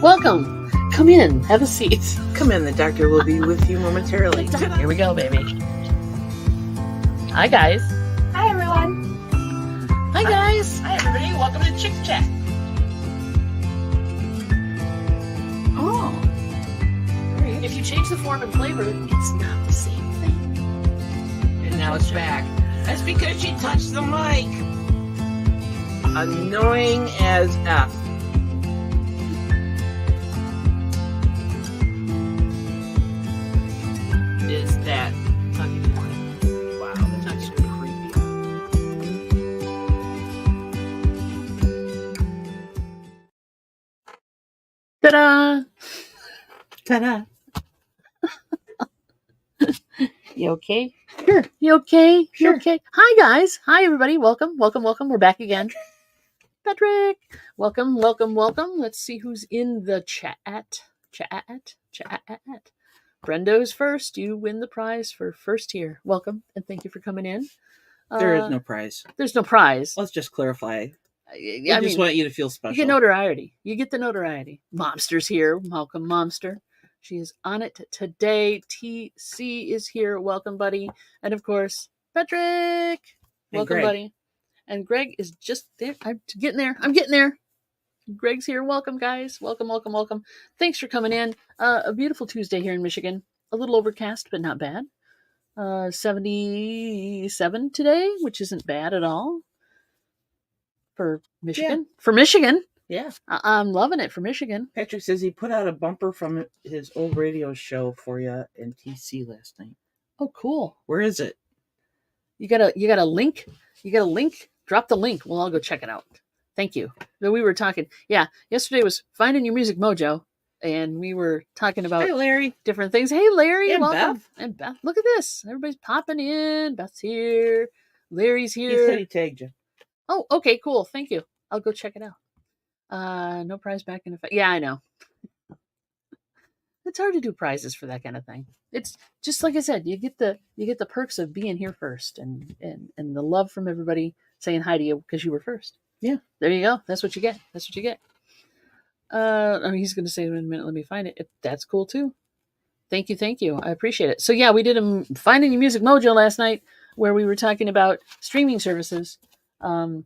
Welcome. Come in. Have a seat. Come in. The doctor will be with you momentarily. Here we go, baby. Hi, guys. Hi, everyone. Hi, guys. Hi, everybody. Welcome to Chick Chat. Oh. Great. If you change the form and flavor, it's not the same thing. And now it's back. That's because she touched the mic. Annoying as F. Is that tucking point? Wow, that's so creepy. Ta-da. Ta-da. You okay? Sure. You okay? Sure. You okay? Hi, guys. Hi, everybody. Welcome. We're back again. Patrick. Welcome. Let's see who's in the chat. Brendo's first. You win the prize for first here. Welcome, and thank you for coming in. There is no prize. There's no prize. Let's just clarify. I just want you to feel special. You get notoriety. Momster's here. Welcome, Momster. She is on it today. TC is here. Welcome, buddy. And of course, Patrick. Welcome, buddy. And Greg is just there. I'm getting there. Greg's here. Welcome, guys. Welcome. Thanks for coming in. A beautiful Tuesday here in Michigan. A little overcast, but not bad. 77 today, which isn't bad at all for Michigan. Yeah. For Michigan. Yeah. I'm loving it for Michigan. Patrick says he put out a bumper from his old radio show for you in TC last night. Oh, cool. Where is it? You got a link? Drop the link. We'll all go check it out. Thank you. So we were talking. Yeah, yesterday was Finding Your Music Mojo, and we were talking about Larry. Different things. Hey, Larry. And welcome. Beth. And Beth. Look at this. Everybody's popping in. Beth's here. Larry's here. He said he tagged you. Oh, okay, cool. Thank you. I'll go check it out. No prize back in effect. Yeah, I know. It's hard to do prizes for that kind of thing. It's just like I said, you get the perks of being here first and the love from everybody saying hi to you because you were first. Yeah. There you go. That's what you get. He's going to say in a minute, let me find it. That's cool too. Thank you. I appreciate it. So yeah, we did a Finding Your Music Mojo last night where we were talking about streaming services. And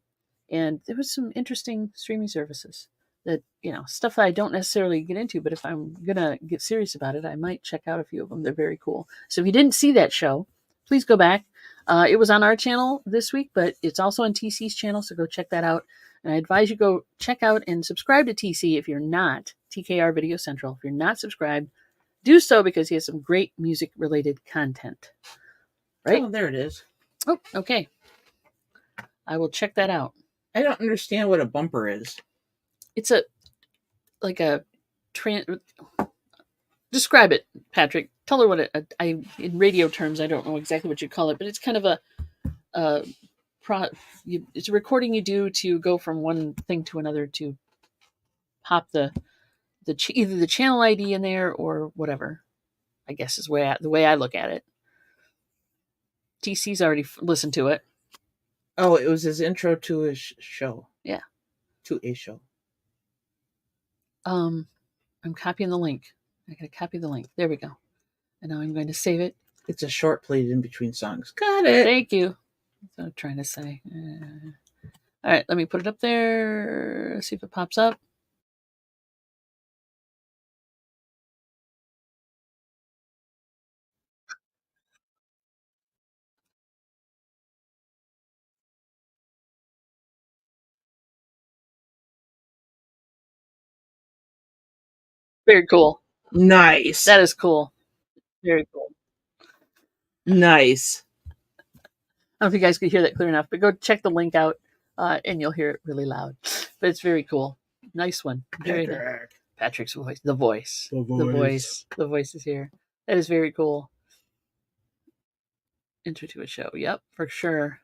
there was some interesting streaming services that, stuff that I don't necessarily get into, but if I'm going to get serious about it, I might check out a few of them. They're very cool. So if you didn't see that show, please go back. It was on our channel this week, but it's also on TC's channel, so go check that out. And I advise you go check out and subscribe to TC if you're not, TKR Video Central. If you're not subscribed, do so because he has some great music-related content. Right? Oh, there it is. Oh, okay. I will check that out. I don't understand what a bumper is. It's describe it, Patrick. Tell her what in radio terms, I don't know exactly what you call it, but it's kind of it's a recording you do to go from one thing to another to pop either the channel ID in there or whatever, I guess is the way I look at it. TC's already listened to it. Oh, it was his intro to his show. Yeah. To a show. I'm copying the link. I gotta copy the link. There we go. And now I'm going to save it. It's a short played in between songs. Got it. Thank you. That's what I'm trying to say. All right, let me put it up there. See if it pops up. Very cool. Nice. That is cool. Very cool. Nice. I don't know if you guys could hear that clear enough, but go check the link out and you'll hear it really loud. But it's very cool. Nice one. Patrick's voice. The voice. The voice is here. That is very cool. Intro to a show. Yep, for sure.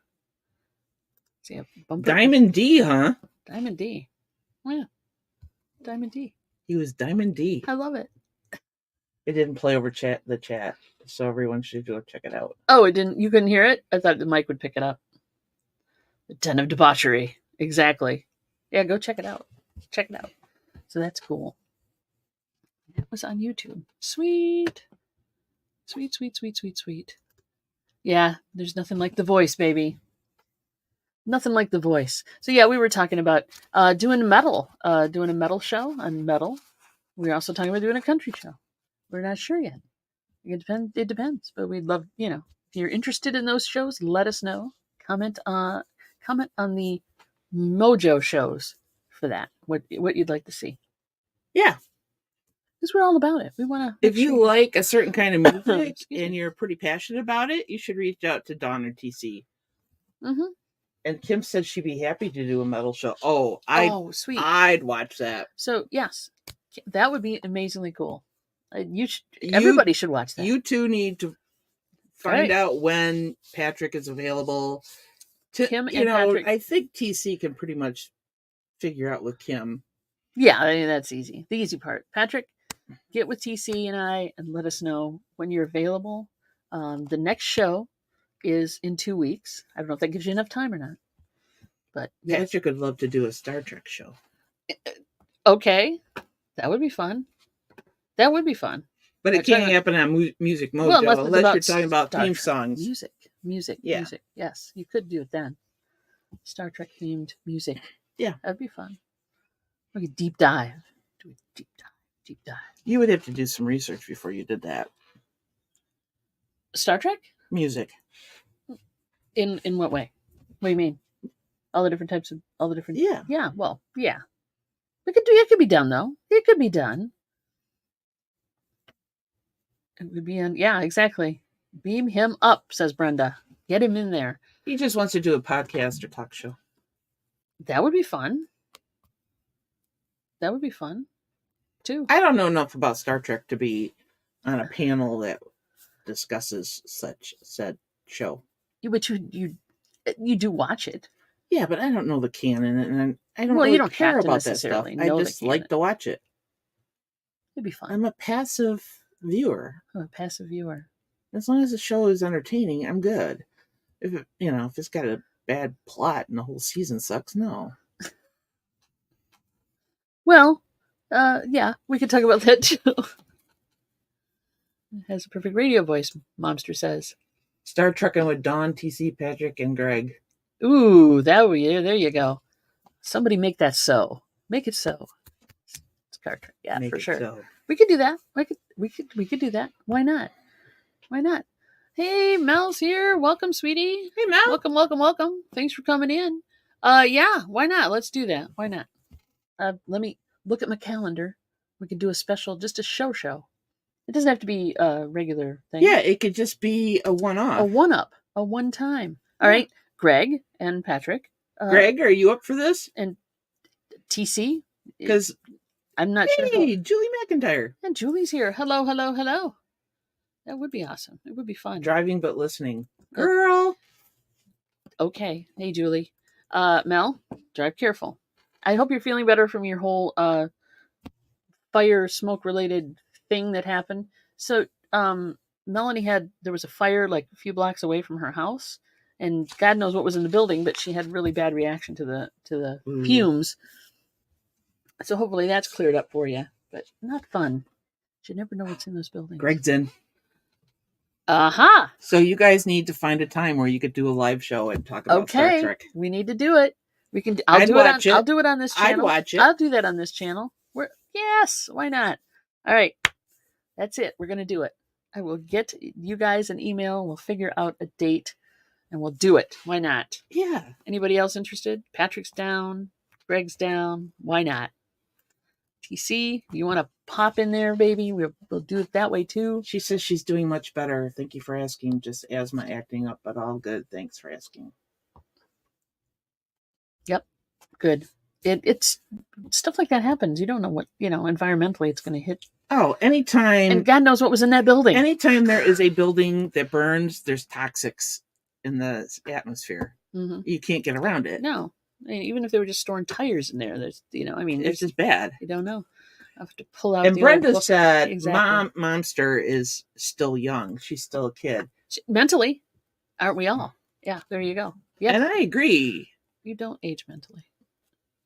See, Diamond D, huh? Diamond D. Oh, yeah. Diamond D. He was Diamond D. I love it. It didn't play over the chat, so everyone should go check it out. Oh, it didn't. You couldn't hear it? I thought the mic would pick it up. The Den of Debauchery. Exactly. Yeah, go check it out. So that's cool. That was on YouTube. Sweet. Sweet, sweet, sweet, sweet, sweet. Yeah, there's nothing like The Voice, baby. Nothing like The Voice. So yeah, we were talking about doing a metal show on metal. We were also talking about doing a country show. We're not sure yet. It depends, but we'd love, if you're interested in those shows, let us know. Comment on the Mojo shows for that. What you'd like to see. Yeah. Because we're all about it. We want to. If you like a certain kind of music Excuse and me. you're pretty passionate about it, you should reach out to Dawn or TC. Mm-hmm. And Kim said she'd be happy to do a metal show. Oh, Sweet. I'd watch that. So yes, that would be amazingly cool. Everybody should watch that. You two need to find out when Patrick is available. Kim and Patrick. I think TC can pretty much figure out with Kim. Yeah, I mean, that's easy. The easy part. Patrick, get with TC and I and let us know when you're available. The next show is in 2 weeks. I don't know if that gives you enough time or not. But Patrick would love to do a Star Trek show. Okay. That would be fun. But it can't happen on Music Mojo unless you're talking about theme songs. Music. Yes, you could do it then. Star Trek themed music. Yeah. That'd be fun. Like a deep dive. Do a deep dive. You would have to do some research before you did that. Star Trek? Music. In what way? What do you mean? All the different types of Yeah. Yeah, well, yeah. It could be done though. It could be done. It would be exactly. Beam him up, says Brenda. Get him in there. He just wants to do a podcast or talk show. That would be fun. Too. I don't know enough about Star Trek to be on a panel that discusses said show. But you do watch it. Yeah, but I don't know the canon, and I don't you don't care have to about that stuff. I just like to watch it. It'd be fun. I'm a passive viewer. As long as the show is entertaining, I'm good. If it's got a bad plot and the whole season sucks, no. Well, yeah, we could talk about that too. It has a perfect radio voice, Momster says. Star Trekking with Dawn, TC, Patrick, and Greg. Ooh, there you go. Somebody make that so. Make it so. Star Trek, yeah, for sure. So. We could do that. We could do that. Why not? Hey, Mel's here. Welcome, sweetie. Hey, Mel. Welcome. Thanks for coming in. Yeah, why not? Let's do that. Why not? Let me look at my calendar. We could do a special, just a show. It doesn't have to be a regular thing. Yeah, it could just be a one-off. A one-time. All right, Greg and Patrick. Greg, are you up for this? And TC? Because I'm not sure. Hey, Julie McIntyre. And Julie's here. Hello. That would be awesome. It would be fun. Driving but listening. Girl. Okay. Hey, Julie. Mel, drive careful. I hope you're feeling better from your whole fire smoke related thing that happened. So Melanie there was a fire like a few blocks away from her house, and God knows what was in the building, but she had really bad reaction to the fumes. So hopefully that's cleared up for you, but not fun. You never know what's in those buildings. Greg's in. Aha! So you guys need to find a time where you could do a live show and talk about Star Trek. We need to do it. We can. I'll do it on this channel. I'd watch it. I'll do that on this channel. Yes, why not? All right, that's it. We're gonna do it. I will get you guys an email. We'll figure out a date, and we'll do it. Why not? Yeah. Anybody else interested? Patrick's down. Greg's down. Why not? TC, you want to pop in there, baby? We'll do it that way too. She says she's doing much better. Thank you for asking. Just asthma acting up, but all good. Thanks for asking. Yep, good. It's stuff like that happens. You don't know what environmentally it's going to hit. Oh, anytime. And God knows what was in that building. Anytime there is a building that burns, there's toxics in the atmosphere. Mm-hmm. You can't get around it. No. Even if they were just storing tires in there, there's, it's just bad. You don't know. I have to pull out. And Brenda said, exactly. Momster is still young. She's still a kid. Mentally, aren't we all? Yeah, there you go. Yeah. And I agree. You don't age mentally.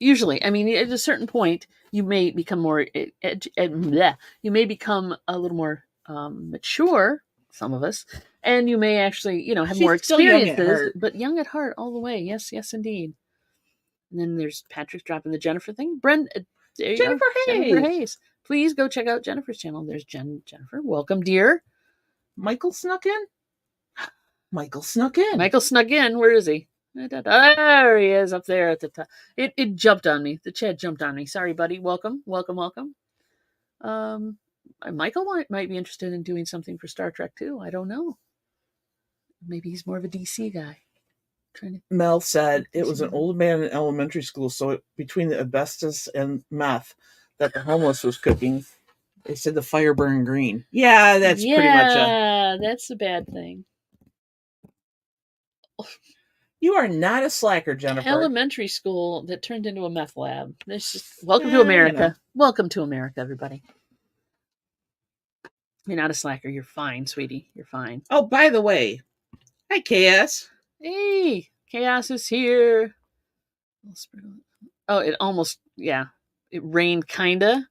Usually, I mean, at a certain point, you may become more, you may become a little more mature, some of us, and you may actually, have She's more still young at experiences, heart. but young at heart all the way. Yes, yes, indeed. And then there's Patrick dropping the Jennifer thing. Brent, there you Jennifer go. Hayes. Jennifer Hayes. Please go check out Jennifer's channel. There's Jennifer. Welcome, dear. Michael snuck in? Michael snuck in. Michael snuck in. Where is he? There he is up there at the top. It jumped on me. The chat jumped on me. Sorry, buddy. Welcome. Michael might be interested in doing something for Star Trek too. I don't know. Maybe he's more of a DC guy. Mel said it was an old man in elementary school, so between the asbestos and meth that the homeless was cooking, they said the fire burned green. Yeah, that's pretty much that's a bad thing. You are not a slacker, Jennifer. Elementary school that turned into a meth lab. Welcome to America. Welcome to America, everybody. You're not a slacker. You're fine, sweetie. You're fine. Oh, by the way, hi, Chaos. Hey, Chaos is here. Oh, it almost, it rained, kinda.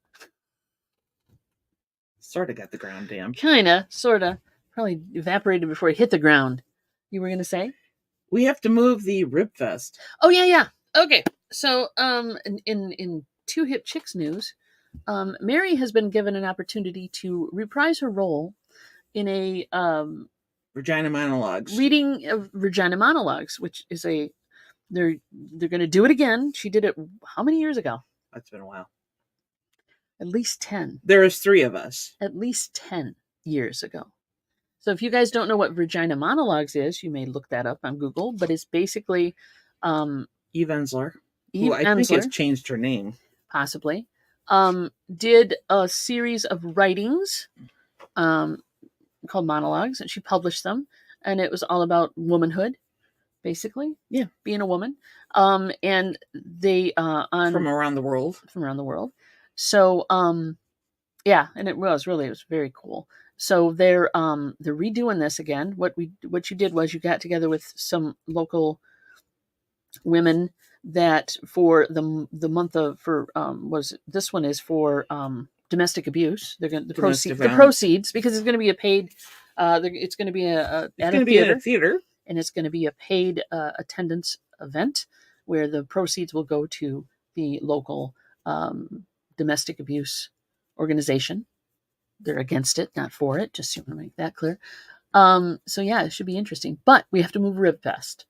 Sort of got the ground damp. Kinda, sorta. Probably evaporated before it hit the ground. You were going to say? We have to move the Rib Fest. Oh, yeah. Okay. So, in Two Hip Chicks news, Mary has been given an opportunity to reprise her role in a Regina Monologues. Reading of Regina Monologues, which is they're going to do it again. She did it how many years ago? That's been a while. At least 10. There is 3 of us. At least 10 years ago. So if you guys don't know what Regina Monologues is, you may look that up on Google, but it's basically Eve Ensler, who I think has changed her name. Possibly. Did a series of writings called Monologues, and she published them, and it was all about womanhood, basically. Yeah. Being a woman. And they from around the world. So and it was very cool. So they're redoing this again. What you did was you got together with some local women that for the month of this one is for domestic abuse. They're going the proceeds, because it's going to be a paid. It's going to be at a theater, and it's going to be a paid attendance event where the proceeds will go to the local domestic abuse organization. They're against it, not for it. Just so you want to make that clear. So yeah, it should be interesting. But we have to move Rib Fest.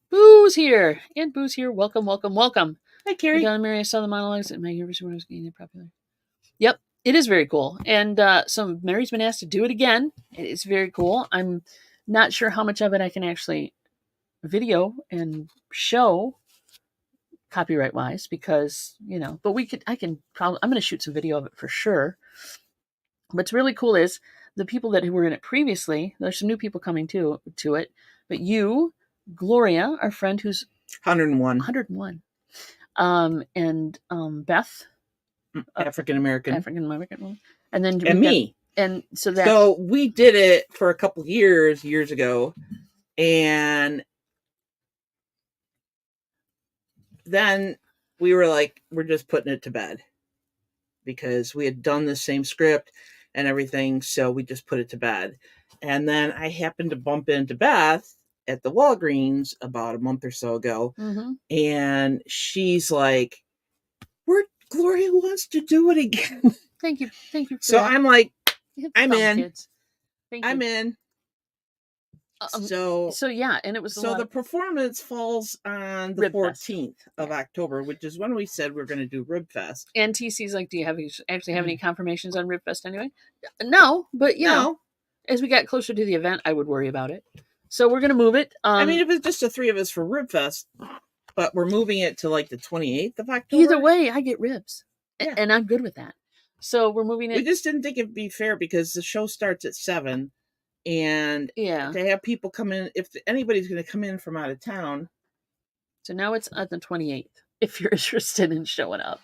Boo's here. And Boo's here. Welcome. Hi, Carrie. Down in Mary, I saw the monologues at my university when I was getting popular. Yep, it is very cool. And so Mary's been asked to do it again. It's very cool. I'm not sure how much of it I can actually video and show copyright wise, because, but I'm going to shoot some video of it for sure. What's really cool is the people that were in it previously, there's some new people coming to it, but you, Gloria, our friend who's 101. And Beth, African American woman, and then me. And so we did it for a couple years ago, and then we were like, we're just putting it to bed, because we had done the same script and everything, so we just put it to bed. And then I happened to bump into Beth at the Walgreens about a month or so ago, and she's like, Gloria wants to do it again. Thank you. So that. I'm like, I'm in. I'm in. So yeah, and it was the performance falls on the 14th of October, which is when we said we're going to do Rib Fest. And TC's like, do you have any confirmations on Rib Fest anyway? No, but you know, as we got closer to the event, I would worry about it. So we're going to move it. I mean, if it's just the 3 of us for Rib Fest, but we're moving it to like the 28th of October. Either way, I get ribs, and I'm good with that. So we're moving it. We just didn't think it'd be fair, because the show starts at 7. And to have people come in, if anybody's going to come in from out of town. So now it's on the 28th, if you're interested in showing up.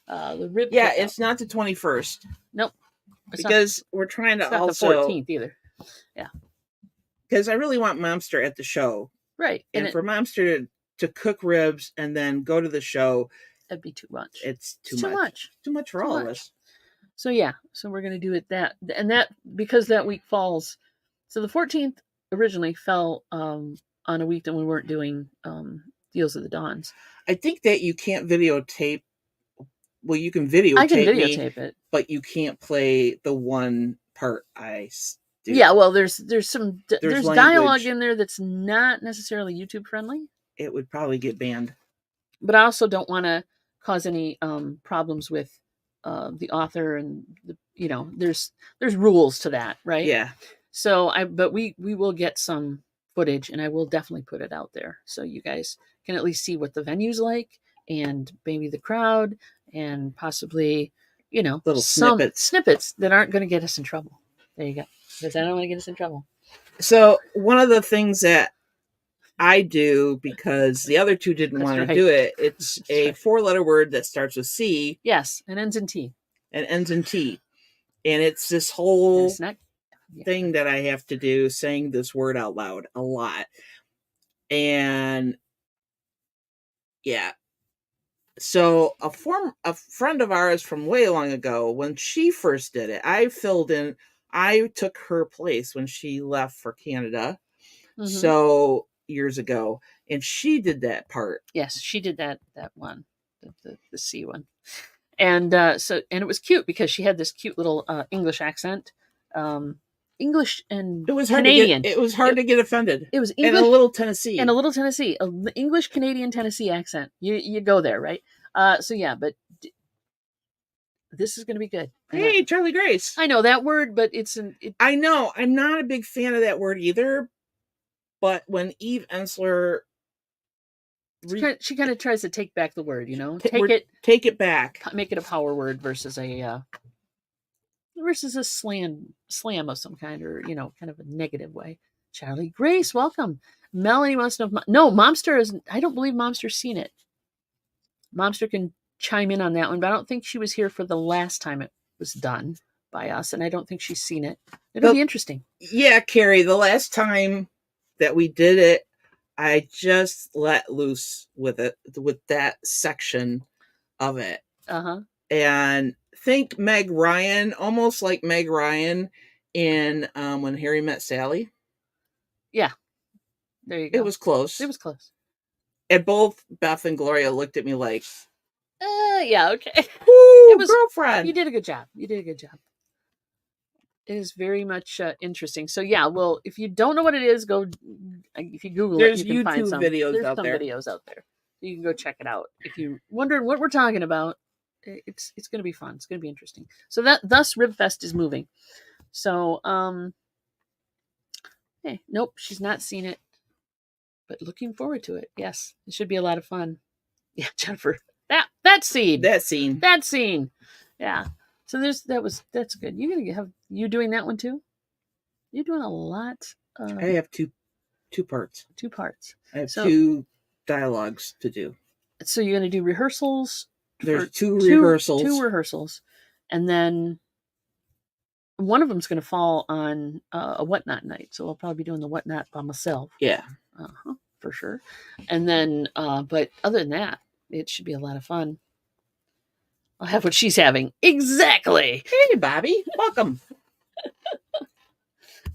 The rib. Yeah, it's not the 21st. Nope. Because we're trying to also. Not the 14th either. Yeah. Because I really want Momster at the show. Right. And for Momster to to cook ribs and then go to the show. That'd be too much. It's too Too much. much. Too much for Too all of much. us. So yeah, so we're gonna do it that because that week falls. So the 14th originally fell on a week that we weren't doing Deals of the Dawns. I think that you can't videotape. Well, you can I can videotape me, videotape it. but you can't play the one part I do. Yeah, well, there's some there's language. dialogue in there that's not necessarily YouTube friendly. It would probably get banned. But I also don't want to cause any problems with the author, and there's rules to that, right? Yeah. So but we will get some footage, and I will definitely put it out there so you guys can at least see what the venue's like, and maybe the crowd, and possibly little some snippets that aren't going to get us in trouble. There you go, because I don't want to get us in trouble. So one of the things that I do, because the other two didn't want to do it, it's a 4-letter word that starts with C. Yes, and ends in T. And ends in T. And it's this whole thing that I have to do, saying this word out loud a lot. And yeah. So a friend of ours from way long ago, when she first did it, I took her place when she left for Canada. Mm-hmm. So years ago, and she did that part. Yes, she did that one, the C one, and it was cute because she had this cute little English accent, English and it was Canadian. It was hard to get offended. It was English and a little Tennessee, English, Canadian, Tennessee accent. You go there, right? So yeah, but this is going to be good. Hey, Charlie Grace. I know that word, but I know I'm not a big fan of that word either. But when Eve Ensler, she kind of tries to take back the word, take it back, make it a power word versus a slam of some kind, or kind of a negative way. Charlie Grace, welcome. Melanie wants to know. No, Momster is. I don't believe Momster's seen it. Momster can chime in on that one, but I don't think she was here for the last time it was done by us, and I don't think she's seen it. It'll be interesting. Yeah, Carrie, the last time that we did it, I just let loose with that section of it. And think Meg Ryan, almost like Meg Ryan in When Harry Met Sally. Yeah, there you go. It was close. And both Beth and Gloria looked at me like, yeah, okay. It was girlfriend. You did a good job. It is very much interesting. So yeah, well, if you don't know what it is, if you Google it, you can find some videos out there. Videos out there. You can go check it out. If you're wondering what we're talking about, it's going to be fun. It's going to be interesting. So thus Ribfest is moving. So hey, nope, she's not seen it, but looking forward to it. Yes, it should be a lot of fun. Yeah, Jennifer, that scene. Yeah. So that's good. You're gonna have you doing that one too? You're doing a lot. I have two parts. I have 2 dialogues to do. So you're gonna do rehearsals. There's 2 rehearsals. 2 rehearsals, and then one of them's gonna fall on a whatnot night. So I'll probably be doing the whatnot by myself. Yeah. For sure. And then, but other than that, it should be a lot of fun. I'll have what she's having. Exactly. Hey, Bobby. Welcome.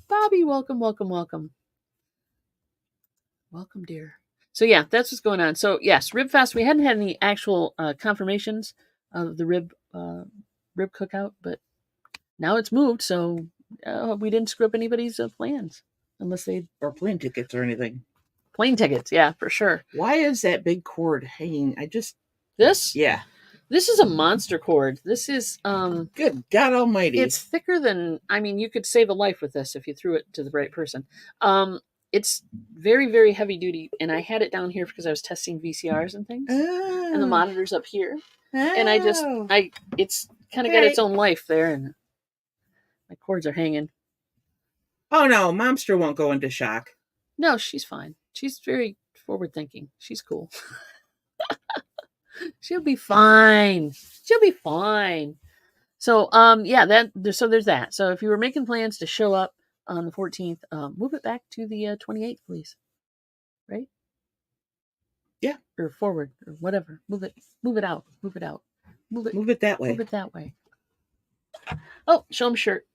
Bobby, welcome. Welcome, dear. So yeah, that's what's going on. So yes, Ribfest. We hadn't had any actual confirmations of the rib cookout, but now it's moved. So we didn't screw up anybody's plans, unless they or plane tickets or anything. Plane tickets, yeah, for sure. Why is that big cord hanging? This? Yeah. This is a monster cord. This is good God Almighty. It's thicker than, you could save a life with this if you threw it to the right person. It's very, very heavy duty, and I had it down here because I was testing VCRs and things, and the monitor's up here, and it's kind of got its own life there, and my cords are hanging. Oh no, Momster won't go into shock. No, she's fine. She's very forward thinking. She's cool. She'll be fine. So, there's that. So if you were making plans to show up on the 14th, move it back to the 28th, please. Right? Yeah. Or forward or whatever. Move it out. Move it out. Move it that way. Move it that way. Oh, show them shirt.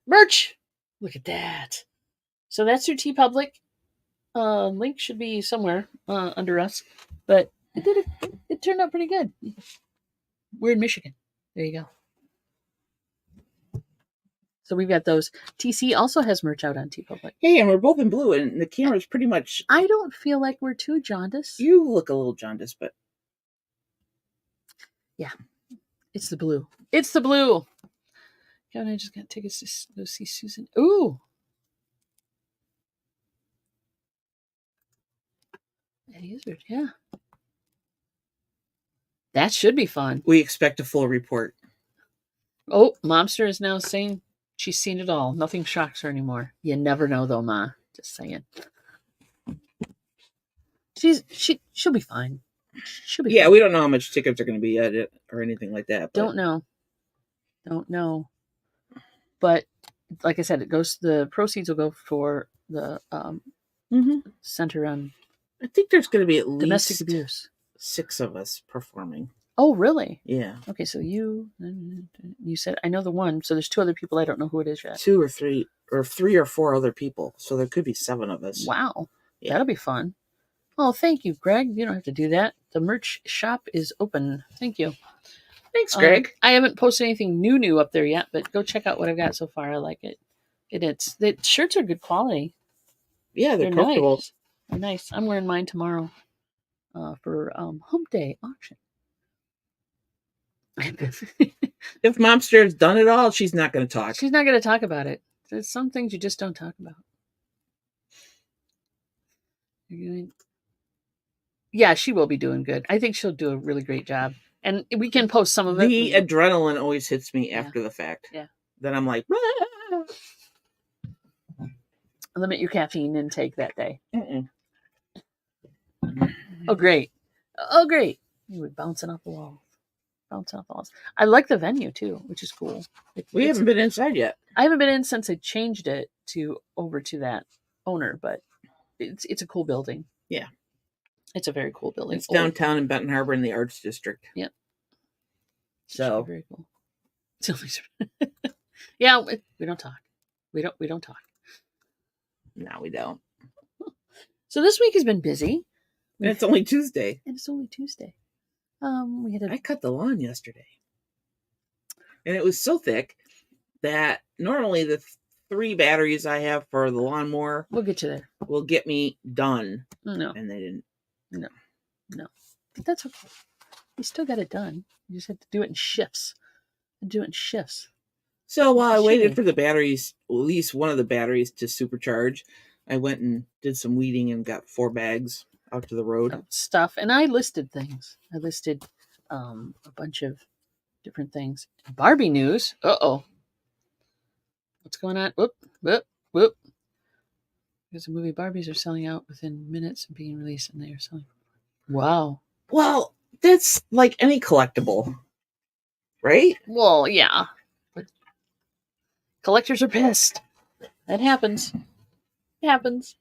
Merch! Look at that. So that's your TeePublic. Link should be somewhere under us. But it turned out pretty good. We're in Michigan. There you go. So we've got those. TC also has merch out on TeePublic. Hey, and we're both in blue, and the camera's pretty much. I don't feel like we're too jaundiced. You look a little jaundiced, but yeah, it's the blue. It's the blue. God, I just got tickets to go see Susan. Ooh, Eddie Izzard. Yeah, that should be fun. We expect a full report. Oh, Momster is now saying she's seen it all. Nothing shocks her anymore. You never know, though, Ma. Just saying. She'll be fine. She'll be fine. We don't know how much tickets are going to be at it or anything like that. Don't know. But like I said, the proceeds will go for the center on. I think there's going to be at least domestic abuse. 6 of us performing. Oh, really? Yeah. Okay, so you said, I know the one, so there's 2 other people. I don't know who it is yet. 2 or 3, or 3 or 4 other people. So there could be 7 of us. Wow. Yeah. That'll be fun. Oh, thank you, Greg. You don't have to do that. The merch shop is open. Thank you. Thanks, Greg. I haven't posted anything new up there yet, but go check out what I've got so far. I like it. The shirts are good quality. Yeah, they're comfortable. Nice. They're nice. I'm wearing mine tomorrow for Hump Day auction. If Momster's done it all, she's not going to talk. She's not going to talk about it. There's some things you just don't talk about. Yeah, she will be doing good. I think she'll do a really great job. And we can post some of it. The adrenaline always hits me after the fact. Yeah. Then I'm like, limit your caffeine intake that day. Mm-mm. Oh, great. You were bouncing off the walls. I like the venue, too, which is cool. We haven't been inside yet. I haven't been in since I changed it over to that owner, but it's a cool building. Yeah. It's a very cool building. It's downtown in Benton Harbor in the Arts District. Yep. So very cool. Yeah, we don't talk. We don't talk. No, we don't. So this week has been busy. And it's only Tuesday. I cut the lawn yesterday. And it was so thick that normally the 3 batteries I have for the lawnmower we'll get you there. Will get me done. No. And they didn't. No. But that's okay. You still got it done. You just have to do it in shifts. So while I waited for the batteries, at least one of the batteries to supercharge, I went and did some weeding and got 4 bags out to the road. Stuff. And I listed things. I listed a bunch of different things. Barbie news. Uh-oh. What's going on? Whoop. Because the movie Barbies are selling out within minutes of being released, and they are selling. Wow. Well, that's like any collectible, right? Well, yeah. But collectors are pissed. That happens. It happens.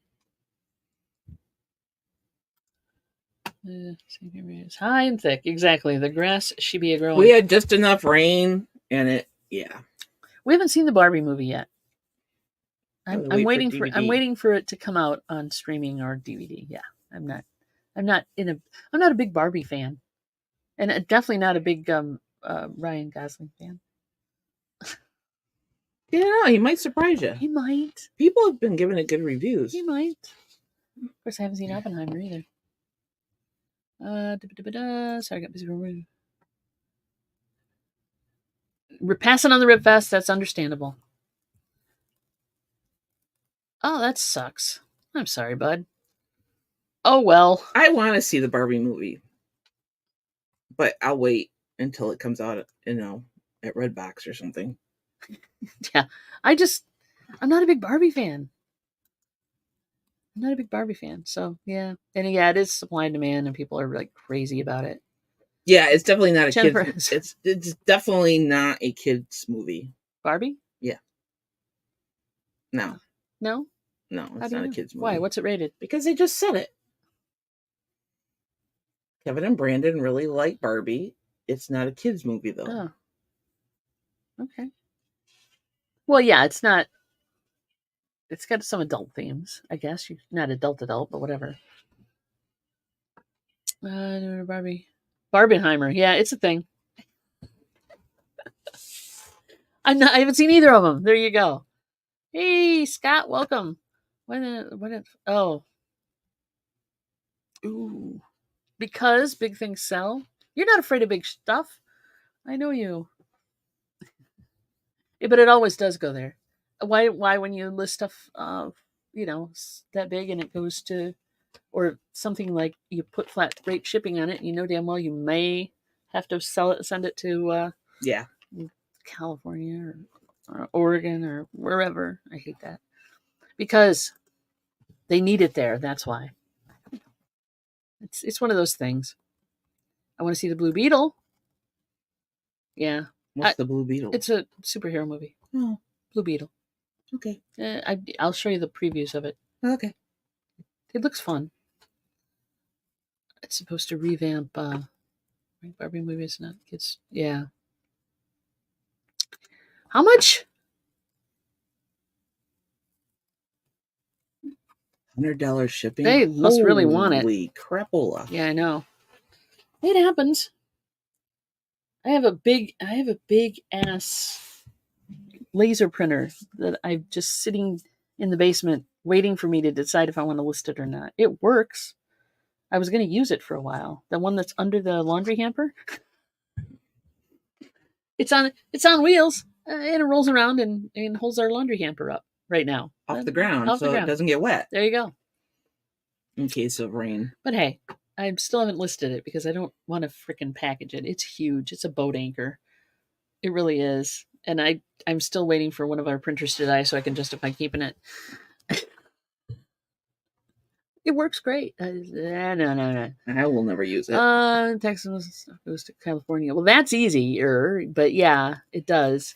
High and thick. Exactly. The grass she be a growing. We had just enough rain, and we haven't seen the Barbie movie yet. I'm waiting for it to come out on streaming or DVD. Yeah, I'm not a big Barbie fan, and definitely not a big Ryan Gosling fan. Yeah, he might surprise you. He might. People have been giving it good reviews. He might. Of course, I haven't seen Oppenheimer either. Sorry, I got busy. We're passing on the Rib Fest. That's understandable. Oh, that sucks. I'm sorry, bud. Oh, well. I want to see the Barbie movie, but I'll wait until it comes out, at Redbox or something. Yeah. I'm not a big Barbie fan. So, yeah. And yeah, it is supply and demand, and people are like crazy about it. Yeah, it's definitely not a kid's. It's definitely not a kid's movie. Barbie? Yeah. No. No? No, it's not a kid's movie. Why? What's it rated? Because they just said it. Kevin and Brandon really like Barbie. It's not a kids movie though. Oh. Okay. Well, yeah, it's not. It's got some adult themes, I guess. Not adult, but whatever. Barbie. Barbenheimer. Yeah, it's a thing. I haven't seen either of them. There you go. Hey, Scott, welcome. Oh. Ooh. Because big things sell. You're not afraid of big stuff. I know you. Yeah, but it always does go there. Why when you list stuff, that big and it goes to, or something like you put flat rate shipping on it, you know damn well you may have to send it to Yeah. California or Oregon or wherever. I hate that because they need it there. That's why. It's one of those things. I want to see the Blue Beetle. Yeah. What's the Blue Beetle? It's a superhero movie. Oh. Blue Beetle. Okay. I'll show you the previews of it. Okay. It looks fun. It's supposed to revamp Barbie movies, not kids. Yeah. How much? $100 shipping. They must really want it. Holy crapola! Yeah, I know. It happens. I have a big ass laser printer that I'm just sitting in the basement waiting for me to decide if I want to list it or not. It works. I was going to use it for a while. The one that's under the laundry hamper. It's on wheels and it rolls around and holds our laundry hamper up right now. Off the ground, it doesn't get wet. There you go. In case of rain. But hey, I still haven't listed it because I don't want to freaking package it. It's huge. It's a boat anchor. It really is. And I'm still waiting for one of our printers to die so I can justify keeping it. It works great. No. I will never use it. Texas goes to California. Well, that's easier, but yeah, it does.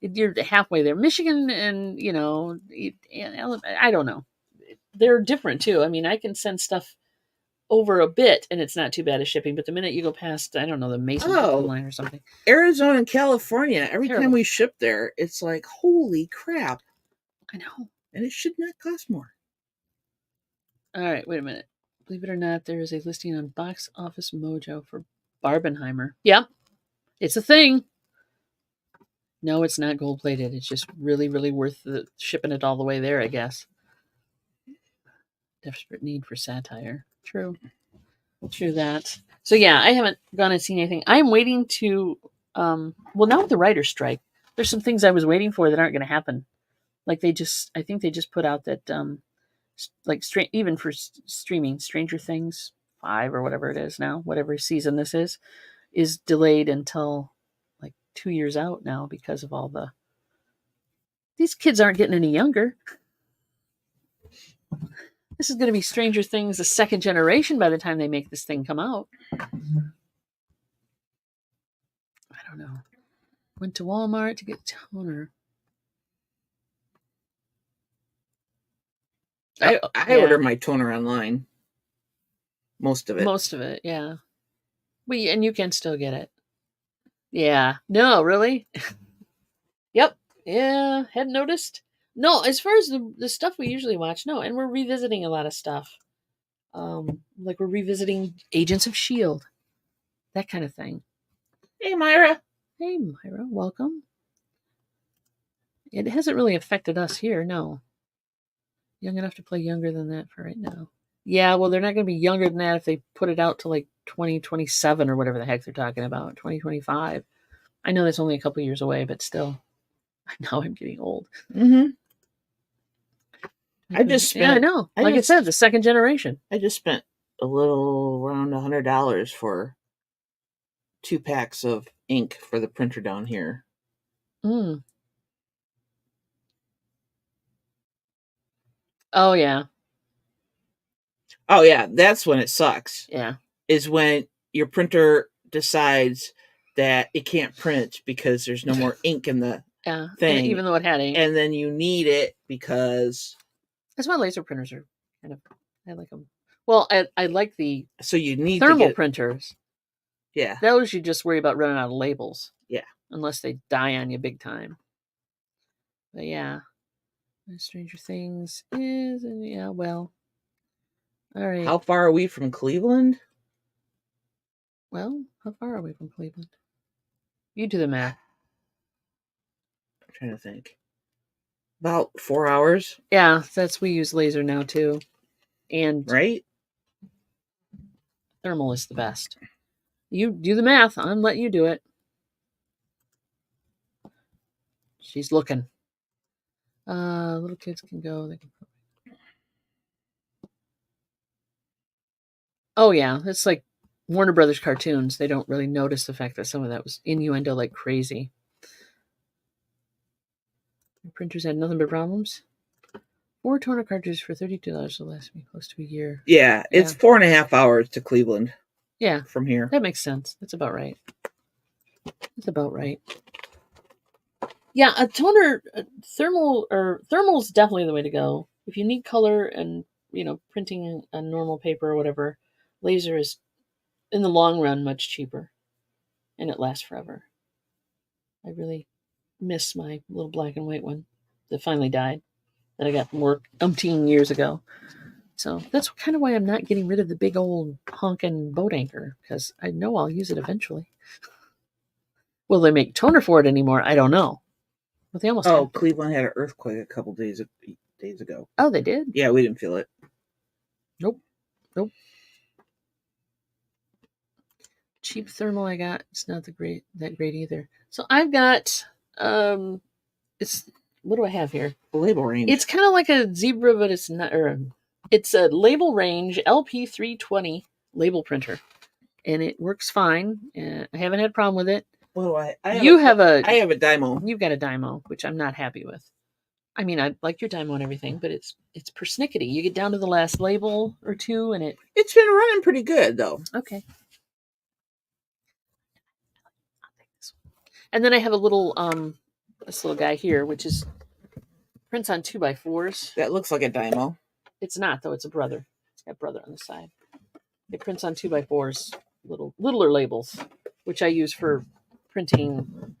You're halfway there. Michigan and, I don't know. They're different too. I mean, I can send stuff over a bit and it's not too bad as shipping, but the minute you go past, I don't know, the Mason line or something. Arizona and California, every time we ship there, it's like, holy crap. I know. And it should not cost more. All right, wait a minute. Believe it or not, there is a listing on Box Office Mojo for Barbenheimer. Yep, it's a thing. No, it's not gold plated. It's just really, really worth shipping it all the way there, I guess. Desperate need for satire. True that. So yeah, I haven't gone and seen anything. I'm waiting to. Now with the writer's strike, there's some things I was waiting for that aren't going to happen. Like I think they just put out that even for streaming, Stranger Things 5 or whatever it is now, whatever season this is delayed until like 2 years out now because of all these kids aren't getting any younger. This is going to be Stranger Things, the second generation by the time they make this thing come out. I don't know. Went to Walmart to get toner. I order my toner online. Most of it, yeah. And you can still get it. Yeah. No, really? Yep. Yeah. Hadn't noticed. No, as far as the stuff we usually watch, no. And we're revisiting a lot of stuff. Like we're revisiting Agents of S.H.I.E.L.D. That kind of thing. Hey, Myra. Hey, Myra. Welcome. It hasn't really affected us here, no. Young enough to play younger than that for right now. Yeah, well, they're not going to be younger than that if they put it out to like 2027 or whatever the heck they're talking about, 2025. I know that's only a couple years away, but still. Now I'm getting old. Mm-hmm. I know. Like I said, the second generation. I just spent a little around $100 for 2 packs of ink for the printer down here. Mm. Oh, yeah. Oh, yeah. That's when it sucks. Yeah. Is when your printer decides that it can't print because there's no more ink in the thing. Even though it had ink. And then you need it because... That's why laser printers are kind of... I like them. Well, I like the So you need thermal to get printers. yeah. Those you just worry about running out of labels. Yeah. Unless they die on you big time. But yeah. Stranger Things is, yeah, well. All right. How far are we from Cleveland? Well, how far are we from Cleveland? You do the math. I'm trying to think. About 4 hours, Yeah, we use laser now too. And right? thermal is the best. You do the math. I'm letting you do it. She's looking. Little kids can go. They can. Oh yeah, it's like Warner Brothers cartoons. They don't really notice the fact that some of that was innuendo like crazy. The printers had nothing but problems. 4 toner cartridges for $32 will last me close to a year. Yeah, it's 4.5 hours to Cleveland. Yeah, from here. That makes sense. That's about right. That's about right. Yeah, a toner, thermal's definitely the way to go. If you need color and printing a normal paper or whatever, laser is in the long run much cheaper, and it lasts forever. I really miss my little black and white one that finally died that I got from work umpteen years ago. So that's kind of why I'm not getting rid of the big old honkin' boat anchor, because I know I'll use it eventually. Will they make toner for it anymore? I don't know. But they almost have to. Cleveland had an earthquake a couple days ago. Oh, they did? Yeah, we didn't feel it. Nope. Cheap thermal I got. It's not that great either. So I've got it's what do I have here? The label range. It's kind of like a zebra, but it's not. It's a label range LP320 label printer, and it works fine. I haven't had a problem with it. Well, I have I have a Dymo. You've got a Dymo, which I'm not happy with. I mean, I like your Dymo and everything, but it's persnickety. You get down to the last label or two, and it's been running pretty good though. Okay. And then I have a little this little guy here, which is prints on 2x4s. That looks like a Dymo. It's not though. It's a brother. It's got brother on the side. It prints on 2x4s, littler labels, which I use for printing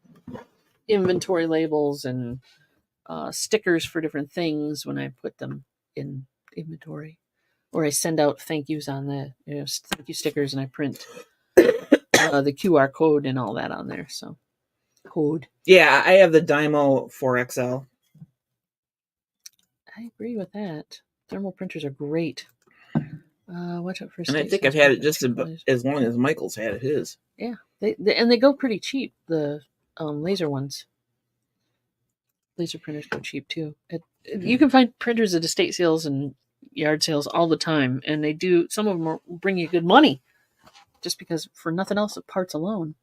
inventory labels and stickers for different things when I put them in inventory, or I send out thank yous on the thank you stickers, and I print the QR code and all that on there. So code. Yeah, I have the Dymo 4XL. I agree with that. Thermal printers are great. Watch out for. And I think I've had it just as long as Michael's had his. Yeah, they go pretty cheap. The laser ones. Laser printers go cheap too. You can find printers at estate sales and yard sales all the time, and they do. Some of them bring you good money, just because for nothing else, the parts alone.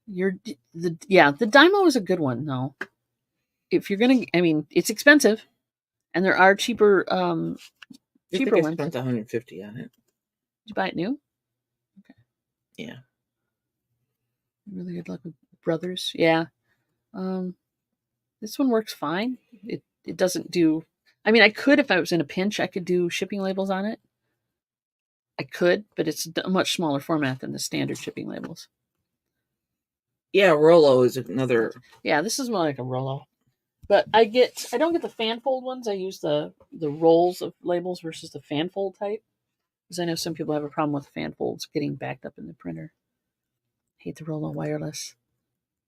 The Dymo is a good one though. If you're gonna, I mean, it's expensive, and there are cheaper cheaper I ones. spent $150 on it. Did you buy it new? Okay. Yeah. Really good luck with brothers. Yeah. This one works fine. It doesn't do. I mean, I could if I was in a pinch. I could do shipping labels on it. I could, but it's a much smaller format than the standard shipping labels. Yeah, Rollo is another. Yeah, this is more like a Rollo. But I don't get the fan fold ones. I use the rolls of labels versus the fan fold type. Because I know some people have a problem with fan folds getting backed up in the printer. Hate the Rollo wireless.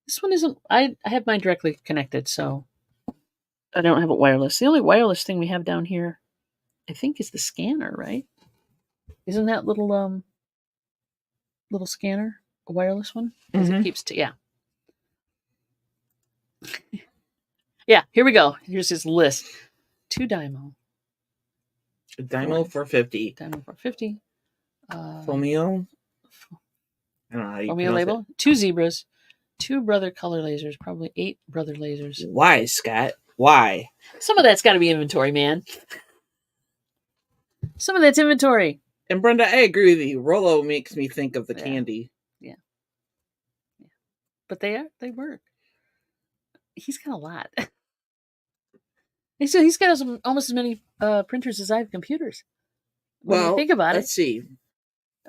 This one isn't. I have mine directly connected, so I don't have it wireless. The only wireless thing we have down here, I think, is the scanner, right? Isn't that little scanner a wireless one? Because it keeps yeah. Yeah, here we go. Here's his list. 2 Dymo. Dymo 450. Dymo 450. Fomio. I don't know how you Fomio label. 2 zebras. 2 brother color lasers. Probably 8 brother lasers. Why, Scott? Why? Some of that's got to be inventory, man. Some of that's inventory. And Brenda, I agree with you. Rollo makes me think of the candy. Yeah. But they work. He's got a lot. He's got almost as many printers as I have computers. When you think about let's it. see.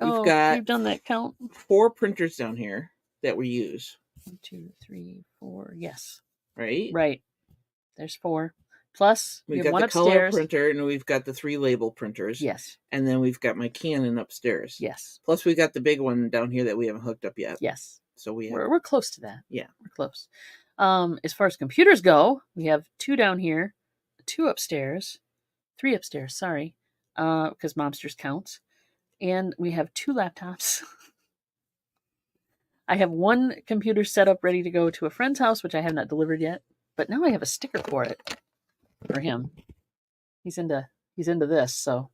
We've Oh, got we've done that count. 4 printers down here that we use. 1, 2, 3, 4. Yes. Right? Right. There's 4. Plus, we We've have got one the color upstairs. printer, and we've got the 3 label printers. Yes. And then we've got my Canon upstairs. Yes. Plus, we got the big one down here that we haven't hooked up yet. Yes. So we're close to that. Yeah. We're close. As far as computers go, we have 2 down here, 2 upstairs, 3 upstairs. Sorry, because Momsters counts, and we have 2 laptops. I have 1 computer set up ready to go to a friend's house, which I have not delivered yet. But now I have a sticker for it for him. He's into this, so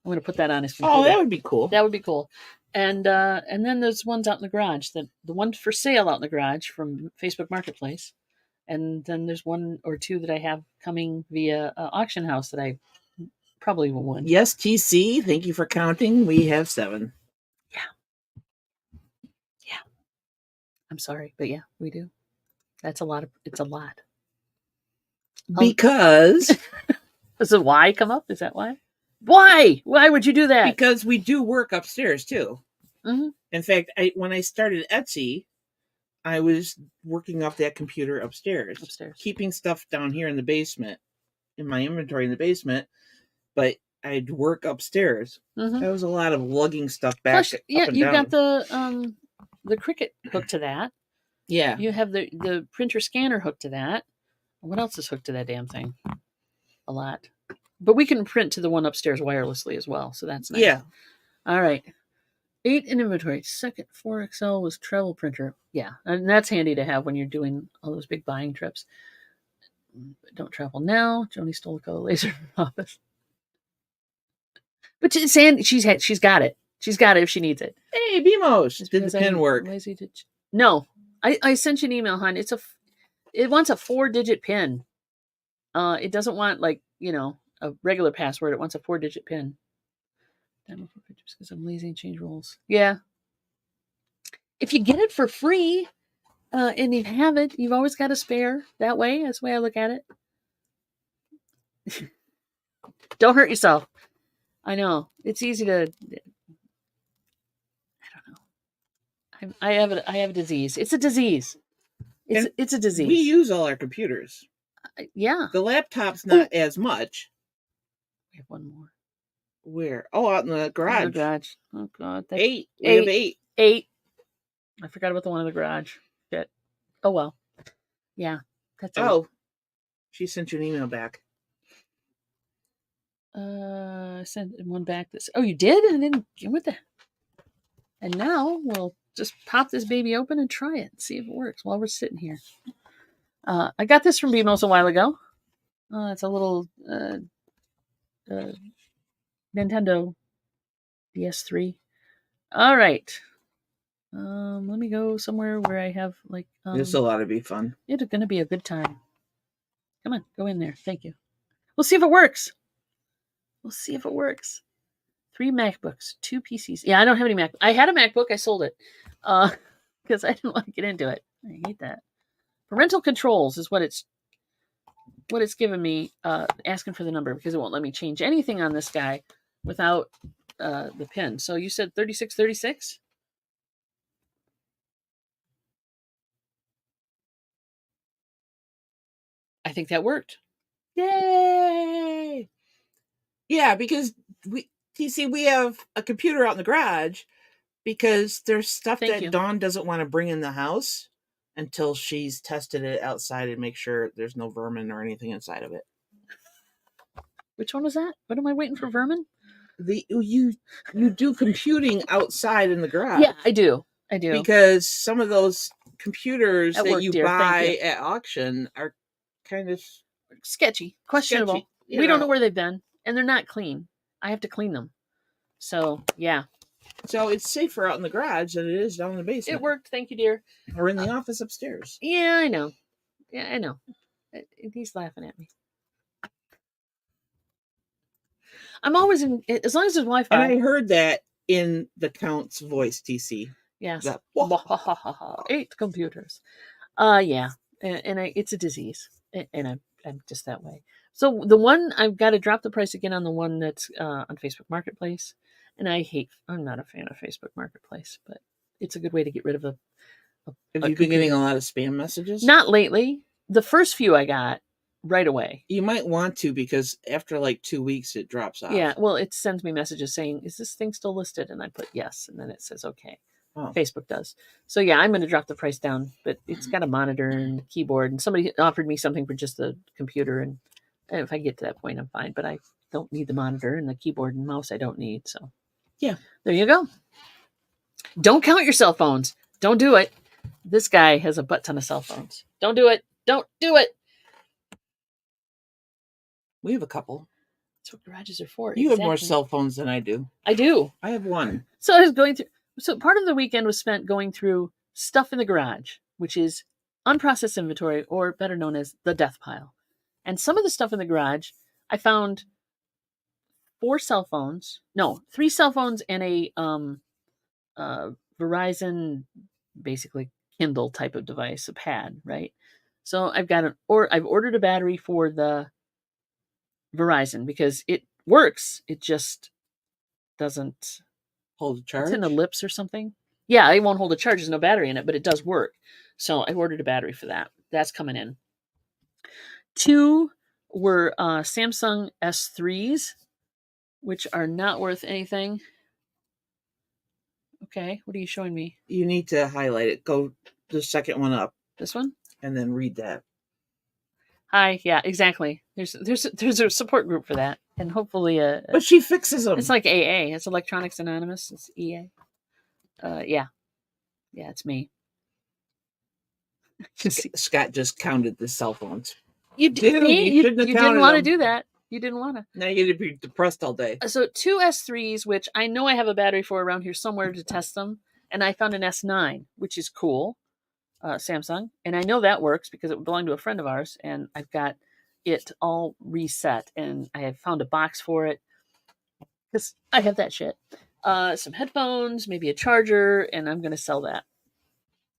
I'm going to put that on his computer. Oh, that would be cool. That would be cool. And then there's ones out in the garage. The one for sale out in the garage from Facebook Marketplace. And then there's 1 or 2 that I have coming via auction house that I probably will win. Yes, TC. Thank you for counting. We have 7. Yeah. I'm sorry, but yeah, we do. That's a lot. It's a lot. Because Does the why come up? Is that why? Why? Why would you do that? Because we do work upstairs too. Mm-hmm. In fact, when I started Etsy, I was working off that computer upstairs, keeping stuff down here in the basement, in my inventory in the basement. But I'd work upstairs. Mm-hmm. That was a lot of lugging stuff back. Plus, yeah, you got the Cricut hooked to that. Yeah, you have the printer scanner hooked to that. What else is hooked to that damn thing? A lot. But we can print to the one upstairs wirelessly as well, so that's nice. Yeah. All right. 8 in inventory. Second 4XL was travel printer. Yeah, and that's handy to have when you're doing all those big buying trips. Don't travel now. Joni stole a color laser from office. But Sandy, she's got it. She's got it if she needs it. Hey, Bimos, did the pin work? Lazy to no, I sent you an email, hon. It wants a 4-digit pin. It doesn't want a regular password. It wants a 4-digit pin. Damn, for pictures because I'm lazy and change rules. Yeah. If you get it for free, and you have it, you've always got a spare. That way, that's the way I look at it. Don't hurt yourself. I know it's easy to. I don't know. I have a disease. It's a disease. It's a disease. We use all our computers. Yeah. The laptop's not as much. We have 1 more. Where? Oh, out in the garage. In the garage. Oh God. 8. We have 8. 8. I forgot about the one in the garage. Shit. Oh well. Yeah. That's it. Oh. She sent you an email back. I sent one back. Oh, you did? I didn't. What the? And now we'll just pop this baby open and try it and see if it works while we're sitting here. I got this from BMOS a while ago. It's a little Nintendo DS3. All right. Let me go somewhere where I have This ought to be fun. It's going to be a good time. Come on, go in there. Thank you. We'll see if it works. 3 MacBooks, 2 PCs. Yeah, I don't have any Mac. I had a MacBook. I sold it because I didn't want to get into it. I hate that. Parental controls is what it's given me, asking for the number because it won't let me change anything on this guy without the pin. So you said 3636? I think that worked. Yay! Yeah, because we have a computer out in the garage because there's stuff Dawn doesn't want to bring in the house until she's tested it outside and make sure there's no vermin or anything inside of it. Which one was that? What am I waiting for, vermin? You do computing outside in the garage. Yeah, I do. Because some of those computers that you dear. buy at auction are kind of sketchy, questionable. We don't know where they've been, and they're not clean. I have to clean them. So, yeah. So it's safer out in the garage than it is down in the basement. It worked. Thank you, dear. Or in the office upstairs. Yeah, I know. He's laughing at me. I'm always in, as long as there's Wi-Fi. And I heard that in the count's voice, TC. Yes. That, 8 computers. Yeah. And it's a disease. And I'm just that way. So the one I've got to drop the price again on the one that's on Facebook Marketplace, and I'm not a fan of Facebook Marketplace, but it's a good way to get rid of Have you been getting a lot of spam messages? Not lately. The first few I got right away. You might want to, because after like 2 weeks it drops off. Yeah, well, it sends me messages saying, "Is this thing still listed?" And I put yes, and then it says okay. Oh. Facebook does. So yeah, I'm going to drop the price down, but it's got a monitor and keyboard, and somebody offered me something for just the computer, and if I get to that point, I'm fine. But I don't need the monitor and the keyboard and mouse. I don't need. So yeah, there you go. Don't count your cell phones. Don't do it. This guy has a butt ton of cell phones. Don't do it. Don't do it. We have a couple. That's what garages are for. You have more cell phones than I do. I do. I have one. So I was going through. So part of the weekend was spent going through stuff in the garage, which is unprocessed inventory, or better known as the death pile. And some of the stuff in the garage, I found 3 cell phones and a Verizon, basically Kindle type of device, a pad, right? So I've ordered a battery for the Verizon because it works. It just doesn't hold a charge. It's in the lips or something. Yeah, it won't hold a charge. There's no battery in it, but it does work. So I ordered a battery for that. That's coming in. 2 were Samsung S3s, which are not worth anything. Okay, what are you showing me? You need to highlight it. Go the second one up. This one? And then read that. Hi, yeah, exactly. There's a support group for that, and hopefully but she fixes them. It's like AA. It's Electronics Anonymous. It's EA. Yeah, it's me. Scott just counted the cell phones. You didn't want to do that. You didn't want to. Now you'd be depressed all day. So 2 S3s, which I know I have a battery for around here somewhere to test them, and I found an S9, which is cool, Samsung, and I know that works because it belonged to a friend of ours, and I've got it all reset, and I have found a box for it because I have that shit. Some headphones, maybe a charger, and I'm going to sell that.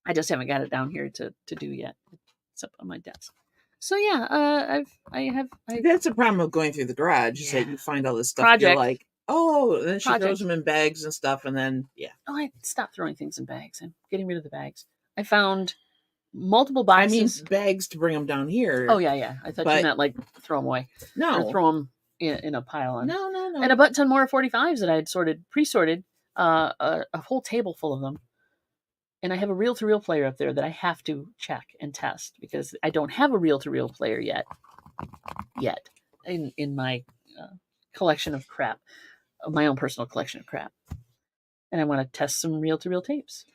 I just haven't got it down here to do yet. It's up on my desk. So yeah, That's the problem of going through the garage. Is that you find all this stuff. You're like, oh, and then she throws them in bags and stuff, and then I stopped throwing things in bags. I'm getting rid of the bags. I found multiple boxes. I mean, bags to bring them down here. Oh yeah. I thought you meant like throw them away. No, or throw them in a pile. No. And a butt ton more 45s that I had pre-sorted. A whole table full of them. And I have a reel-to-reel player up there that I have to check and test because I don't have a reel-to-reel player yet in my collection of crap, my own personal collection of crap. And I want to test some reel-to-reel tapes.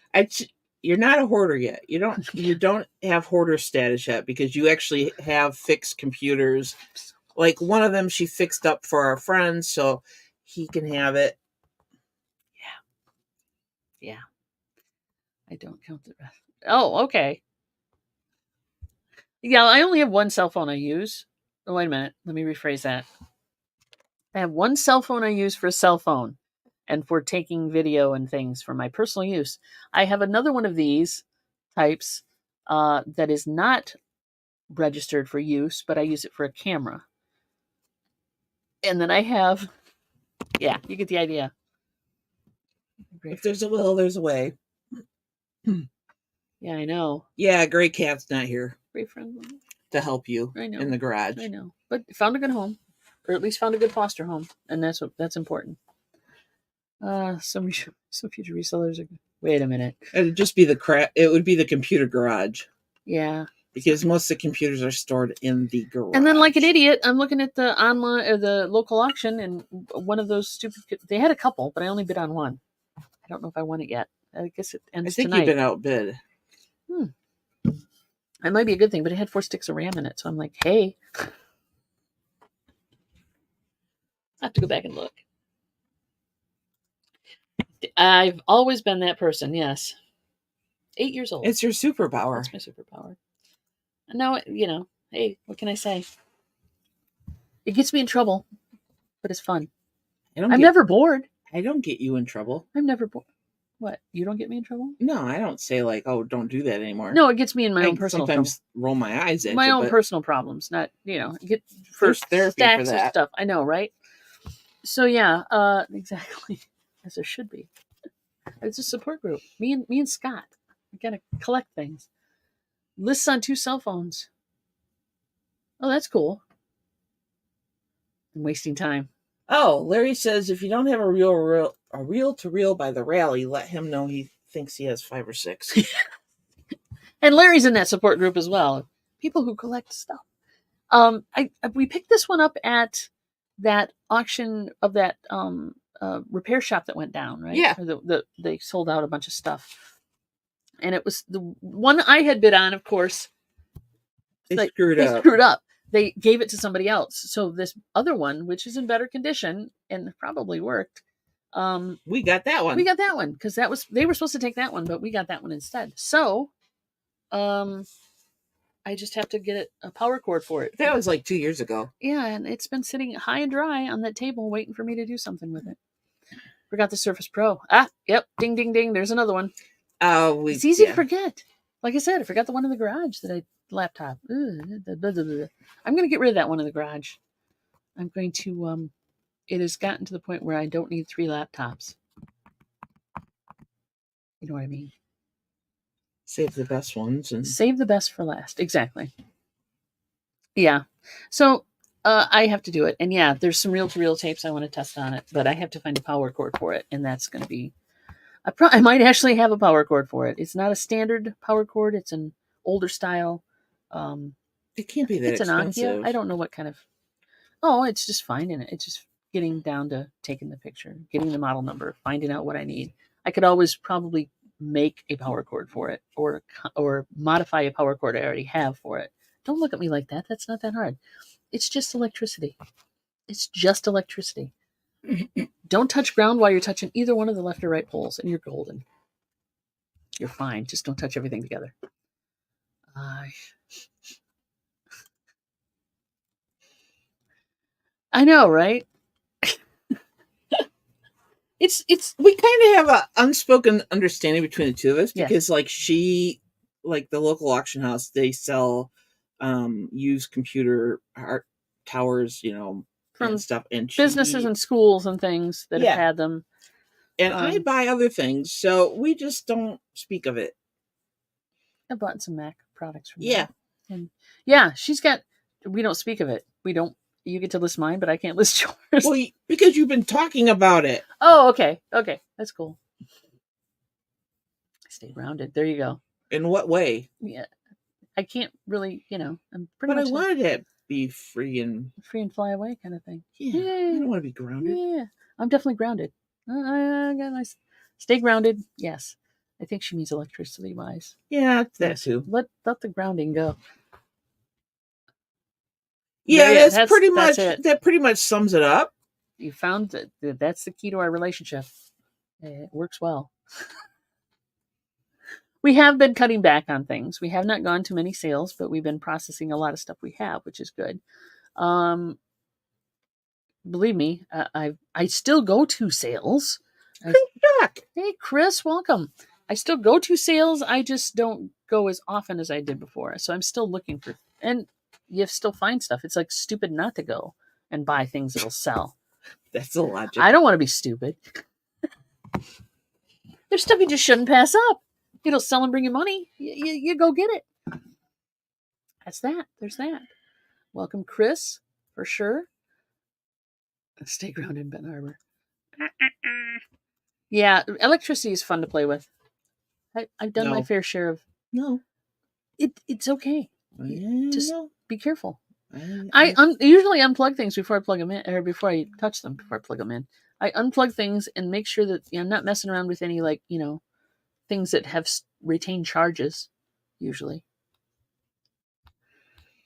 You're not a hoarder yet. You don't have hoarder status yet because you actually have fixed computers. Like one of them she fixed up for our friend so he can have it. Yeah. I don't count the rest. Oh, okay. Yeah, I only have one cell phone I use. Oh, wait a minute. Let me rephrase that. I have one cell phone I use for a cell phone and for taking video and things for my personal use. I have another one of these types that is not registered for use, but I use it for a camera. And then I have, you get the idea. If there's a will, there's a way. Yeah, I know. Yeah, Gray Cat's not here. Great friend to help you in the garage. I know, but found a good home, or at least found a good foster home, and that's important. Some future resellers are. Wait a minute. It'd just be it would be the computer garage. Yeah. Because most of the computers are stored in the garage. And then, like an idiot, I'm looking at the online or the local auction, and one of those stupid. They had a couple, but I only bid on one. I don't know if I won it yet. I guess it ends tonight. I think you've been outbid. That might be a good thing, but it had 4 sticks of RAM in it, so I'm like, hey. I have to go back and look. I've always been that person, yes. 8 years old. It's your superpower. It's my superpower. No, hey, what can I say? It gets me in trouble, but it's fun. I'm never bored. I don't get you in trouble. I'm never bored. What? You don't get me in trouble? No, I don't say like, oh, don't do that anymore. No, it gets me in my I own personal trouble. sometimes roll my eyes at My you, own but personal problems, not get for there's therapy for stacks of that. stuff. I know, right? So yeah, exactly as there should be. It's a support group. Me and Scott. We gotta collect things. Lists on 2 cell phones. Oh, that's cool. I'm wasting time. Oh, Larry says if you don't have a reel to reel by the rally, let him know he thinks he has 5 or 6. And Larry's in that support group as well. People who collect stuff. We picked this one up at that auction of that repair shop that went down, right? Yeah. Or they sold out a bunch of stuff, and it was the one I had bid on. Of course, They screwed up. Screwed up. They gave it to somebody else. So this other one, which is in better condition and probably worked, we got that one. We got that one because they were supposed to take that one, but we got that one instead. So, I just have to get a power cord for it. That was like 2 years ago. Yeah, and it's been sitting high and dry on that table waiting for me to do something with it. Forgot the Surface Pro. Yep. Ding, ding, ding. There's another one. It's easy to forget. Like I said, I forgot the one in the garage laptop. I'm going to get rid of that one in the garage. I'm going to, it has gotten to the point where I don't need 3 laptops. You know what I mean? Save the best ones. And save the best for last. Exactly. Yeah. So I have to do it. And yeah, there's some reel-to-reel tapes I want to test on it, but I have to find a power cord for it. And that's going to be, I might actually have a power cord for it. It's not a standard power cord. It's an older style. It can't be that expensive. An Nokia. I don't know what kind of, oh, it's just finding it. It's just getting down to taking the picture, getting the model number, finding out what I need. I could always probably make a power cord for it or modify a power cord I already have for it. Don't look at me like that. That's not that hard. It's just electricity. It's just electricity. Don't touch ground while you're touching either one of the left or right poles, and you're golden. You're fine. Just don't touch everything together. I know, right? It's we kind of have an unspoken understanding between the two of us because like the local auction house, they sell used computer towers, from and stuff, and businesses and schools and things that have had them. And I buy other things, so we just don't speak of it. I bought some Mac products from her. And she's got. We don't speak of it. We don't. You get to list mine, but I can't list yours. Well, because you've been talking about it. Oh, okay. Okay. That's cool. Stay grounded. There you go. In what way? Yeah. I can't really, I'm pretty much... But I wanted to be free and fly away kind of thing. Yeah. I don't want to be grounded. Yeah. I'm definitely grounded. I got nice. Stay grounded. Yes. I think she means electricity-wise. Yeah, that too. Let the grounding go. Yeah, that's pretty much it. That pretty much sums it up. You found that that's the key to our relationship. It works well. We have been cutting back on things. We have not gone to many sales, but we've been processing a lot of stuff we have, which is good. Believe me, I still go to sales. Hey, Chris, welcome. I still go to sales. I just don't go as often as I did before. So I'm still looking for, and you still find stuff. It's like stupid not to go and buy things that'll sell. That's the logic. I don't want to be stupid. There's stuff you just shouldn't pass up. It'll sell and bring you money. You go get it. That's that. There's that. Welcome, Chris, for sure. Stay grounded in Benton Harbor. Yeah, electricity is fun to play with. I've done my fair share of. No. It's okay. Just be careful. I usually unplug things before I plug them in, or before I touch them, before I plug them in. I unplug things and make sure that I'm not messing around with any, things that have retained charges, usually.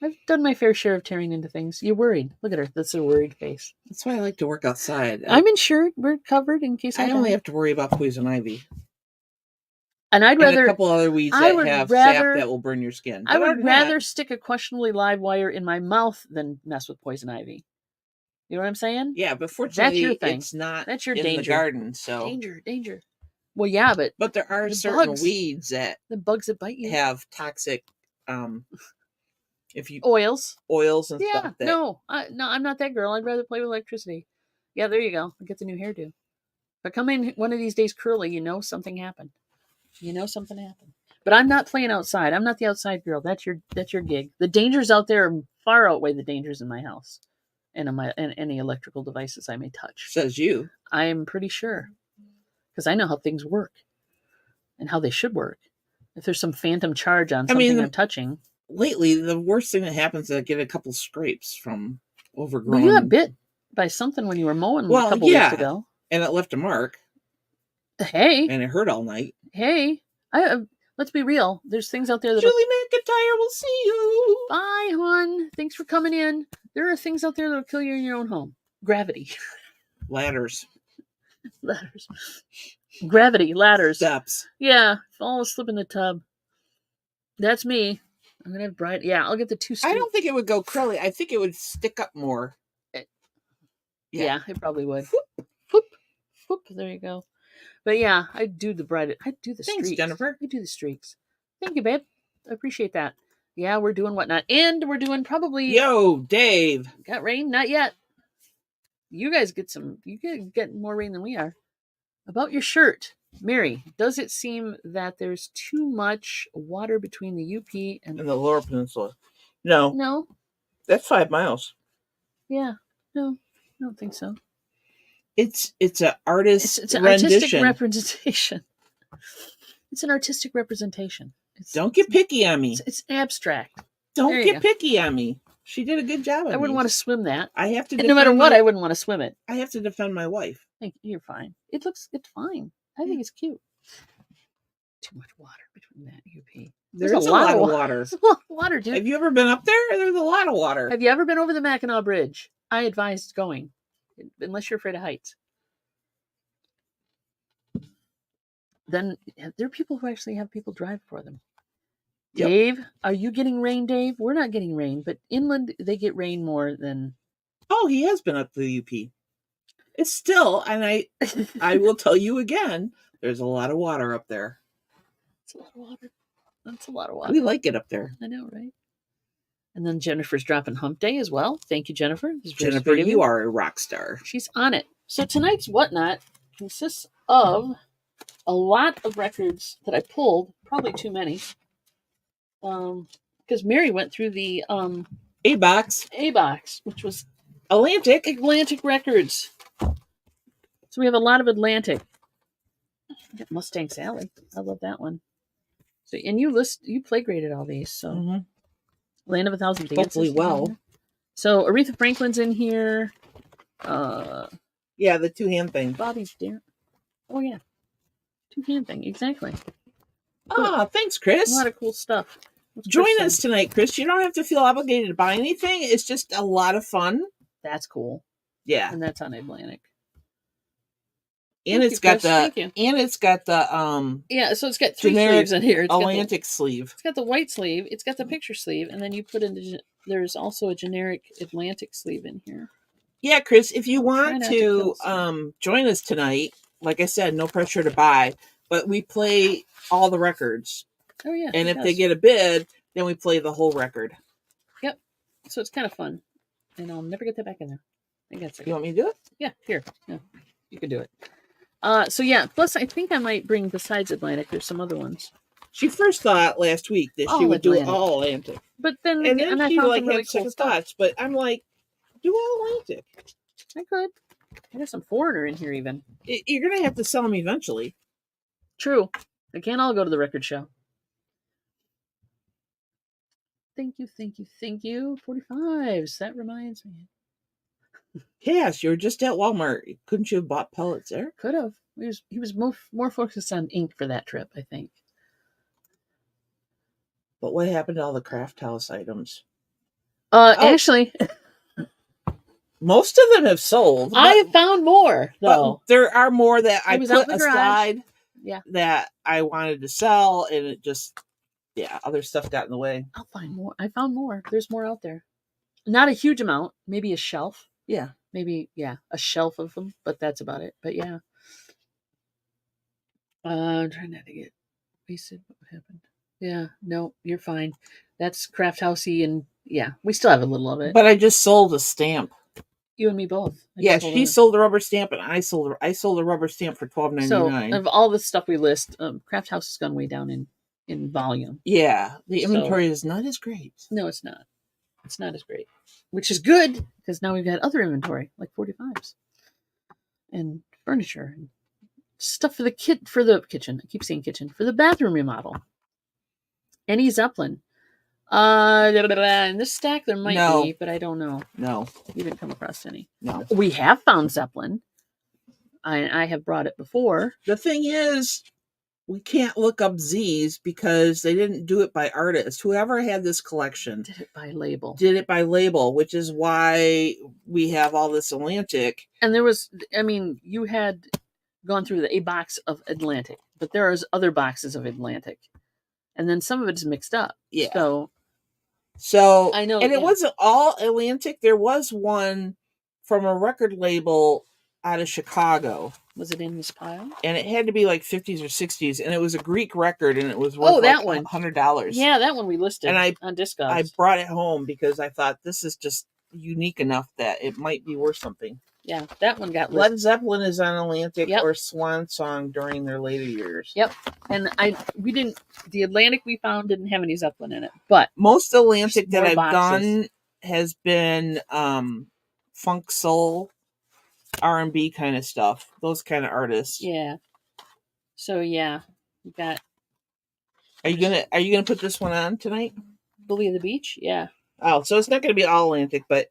I've done my fair share of tearing into things. You're worried. Look at her. That's a worried face. That's why I like to work outside. I'm insured. We're covered in case I only have to worry about poison ivy. And I'd rather... a couple other weeds that have sap that will burn your skin. I would rather stick a questionably live wire in my mouth than mess with poison ivy. You know what I'm saying? Yeah, but fortunately, that's your thing. It's not that's your in danger. The garden, so... Danger. Well, yeah, But there are the certain bugs. weeds that the bugs that bite you. have toxic, if you Oils. oils and Yeah, stuff that no, I'm not that girl. I'd rather play with electricity. Yeah, there you go. I'll get the new hairdo. But come in one of these days curly, you know something happened. You know something happened. But I'm not playing outside. I'm not the outside girl. That's your gig. The dangers out there far outweigh the dangers in my house and in any electrical devices I may touch. says you. I am pretty sure because I know how things work and how they should work. If there's some phantom charge on something I'm touching. Lately, the worst thing that happens is I get a couple scrapes from overgrown. Well, you got bit by something when you were mowing a couple weeks ago. And it left a mark. Hey. And it hurt all night. Hey. Let's be real. There's things out there that Julie McIntyre will see you. Bye, hon. Thanks for coming in. There are things out there that will kill you in your own home. Gravity. Ladders. Gravity, ladders. Steps. Yeah. Fall asleep in the tub. That's me. I'm going to have bright. Yeah, I'll get the 2 I don't think it would go curly. I think it would stick up more. Yeah, it probably would. Whoop, whoop, whoop. There you go. But yeah, I do the bright. I do the Thanks, streaks. Jennifer. I do the streaks. Thank you, babe. I appreciate that. Yeah, we're doing whatnot. And we're doing probably... Yo, Dave. Got rain? Not yet. You guys get more rain than we are. About your shirt, Mary, does it seem that there's too much water between the UP and the Lower Peninsula? No. No. That's 5 miles. Yeah. No, I don't think so. It's an artist. It's an artistic representation. It's an artistic representation. Don't get picky on me. It's abstract. Don't get picky on me. She did a good job. I wouldn't want to swim that. I have to. No matter what, I wouldn't want to swim it. I have to defend my wife. You're fine. It's fine. I think it's cute. Too much water between that UP. There's a lot of water. There's a lot of water, dude. Have you ever been up there? There's a lot of water. Have you ever been over the Mackinac Bridge? I advise going, unless you're afraid of heights. Then there are people who actually have people drive for them. Yep. Dave, are you getting rain, Dave? We're not getting rain, but inland they get rain more than... Oh, he has been up to the UP. It's still, and I will tell you again, there's a lot of water up there. It's a lot of water. That's a lot of water. We like it up there. I know, right? And then Jennifer's dropping hump day as well. Thank you, Jennifer. Jennifer, you are a rock star. She's on it. So tonight's Whatnot consists of a lot of records that I pulled, probably too many. Because Mary went through the A-Box, which was Atlantic Records. So we have a lot of Atlantic. I got Mustang Sally. I love that one. So and you play graded all these, so Land of a Thousand Dances. Hopefully well. So Aretha Franklin's in here. Yeah, the 2-hand thing. Bobby Darin. Oh yeah. 2-hand thing, exactly. Thanks, Chris. A lot of cool stuff. Join us tonight, Chris. You don't have to feel obligated to buy anything. It's just a lot of fun. That's cool. Yeah. And that's on Atlantic. And it's got the yeah, so it's got 3 sleeves in here. It's Atlantic sleeve. It's got the white sleeve, it's got the picture sleeve, and then you put in there's also a generic Atlantic sleeve in here. Yeah, Chris, if you want to join us tonight, like I said, no pressure to buy, but we play all the records. Oh yeah. And if they get a bid, then we play the whole record. Yep. So it's kind of fun. And I'll never get that back in there. I think that's it. You want me to do it? Yeah, here. Yeah, you can do it. So yeah, plus I think I might bring, besides Atlantic, there's some other ones. She first thought last week that she would do all Atlantic. But then she really had second thoughts, but I'm like, do all Atlantic. I could. I got some Foreigner in here even. You're going to have to sell them eventually. True. They can't all go to the record show. Thank you. 45s. That reminds me. Yes, you were just at Walmart. Couldn't you have bought pellets there? Could have. He was more focused on ink for that trip, I think. But what happened to all the craft house items? Actually, most of them have sold. I found more though. There are more that I put aside. Yeah. That I wanted to sell, and it just other stuff got in the way. I'll find more. I found more. There's more out there. Not a huge amount. Maybe a shelf. Yeah. Maybe, a shelf of them, but that's about it. But yeah. I'm trying not to get wasted. What happened? Yeah, no, you're fine. That's craft housey, and yeah, we still have a little of it. But I just sold a stamp. You and me both. Yeah, she sold a rubber stamp, and I sold a rubber stamp for $12.99. So of all the stuff we list, craft house has gone way down in volume. Yeah, the inventory is not as great. No, it's not. It's not as great, which is good because now we've got other inventory like 45s and furniture and stuff for the kitchen. I keep saying kitchen for the bathroom remodel. Any Zeppelin. In this stack there might be, but I don't know. No. You didn't come across any. No. We have found Zeppelin. I have brought it before. The thing is, we can't look up Z's because they didn't do it by artist. Whoever had this collection did it by label. Which is why we have all this Atlantic. And there was, you had gone through a box of Atlantic, but there is other boxes of Atlantic. And then some of it is mixed up. Yeah. So I know. And it wasn't all Atlantic. There was one from a record label out of Chicago. Was it in this pile? And it had to be like 50s or 60s. And it was a Greek record, and it was worth that one. $100. Yeah, that one we listed on Discogs. I brought it home because I thought this is just unique enough that it might be worth something. Yeah, that one got listed. Led Zeppelin is on Atlantic or Swan Song during their later years. Yep. And the Atlantic we found didn't have any Zeppelin in it, but most Atlantic that I've done has been funk soul, R&B kind of stuff. Those kind of artists. Yeah. So yeah, we got. Are you gonna put this one on tonight? Bully of the Beach? Yeah. Oh, so it's not gonna be all Atlantic, but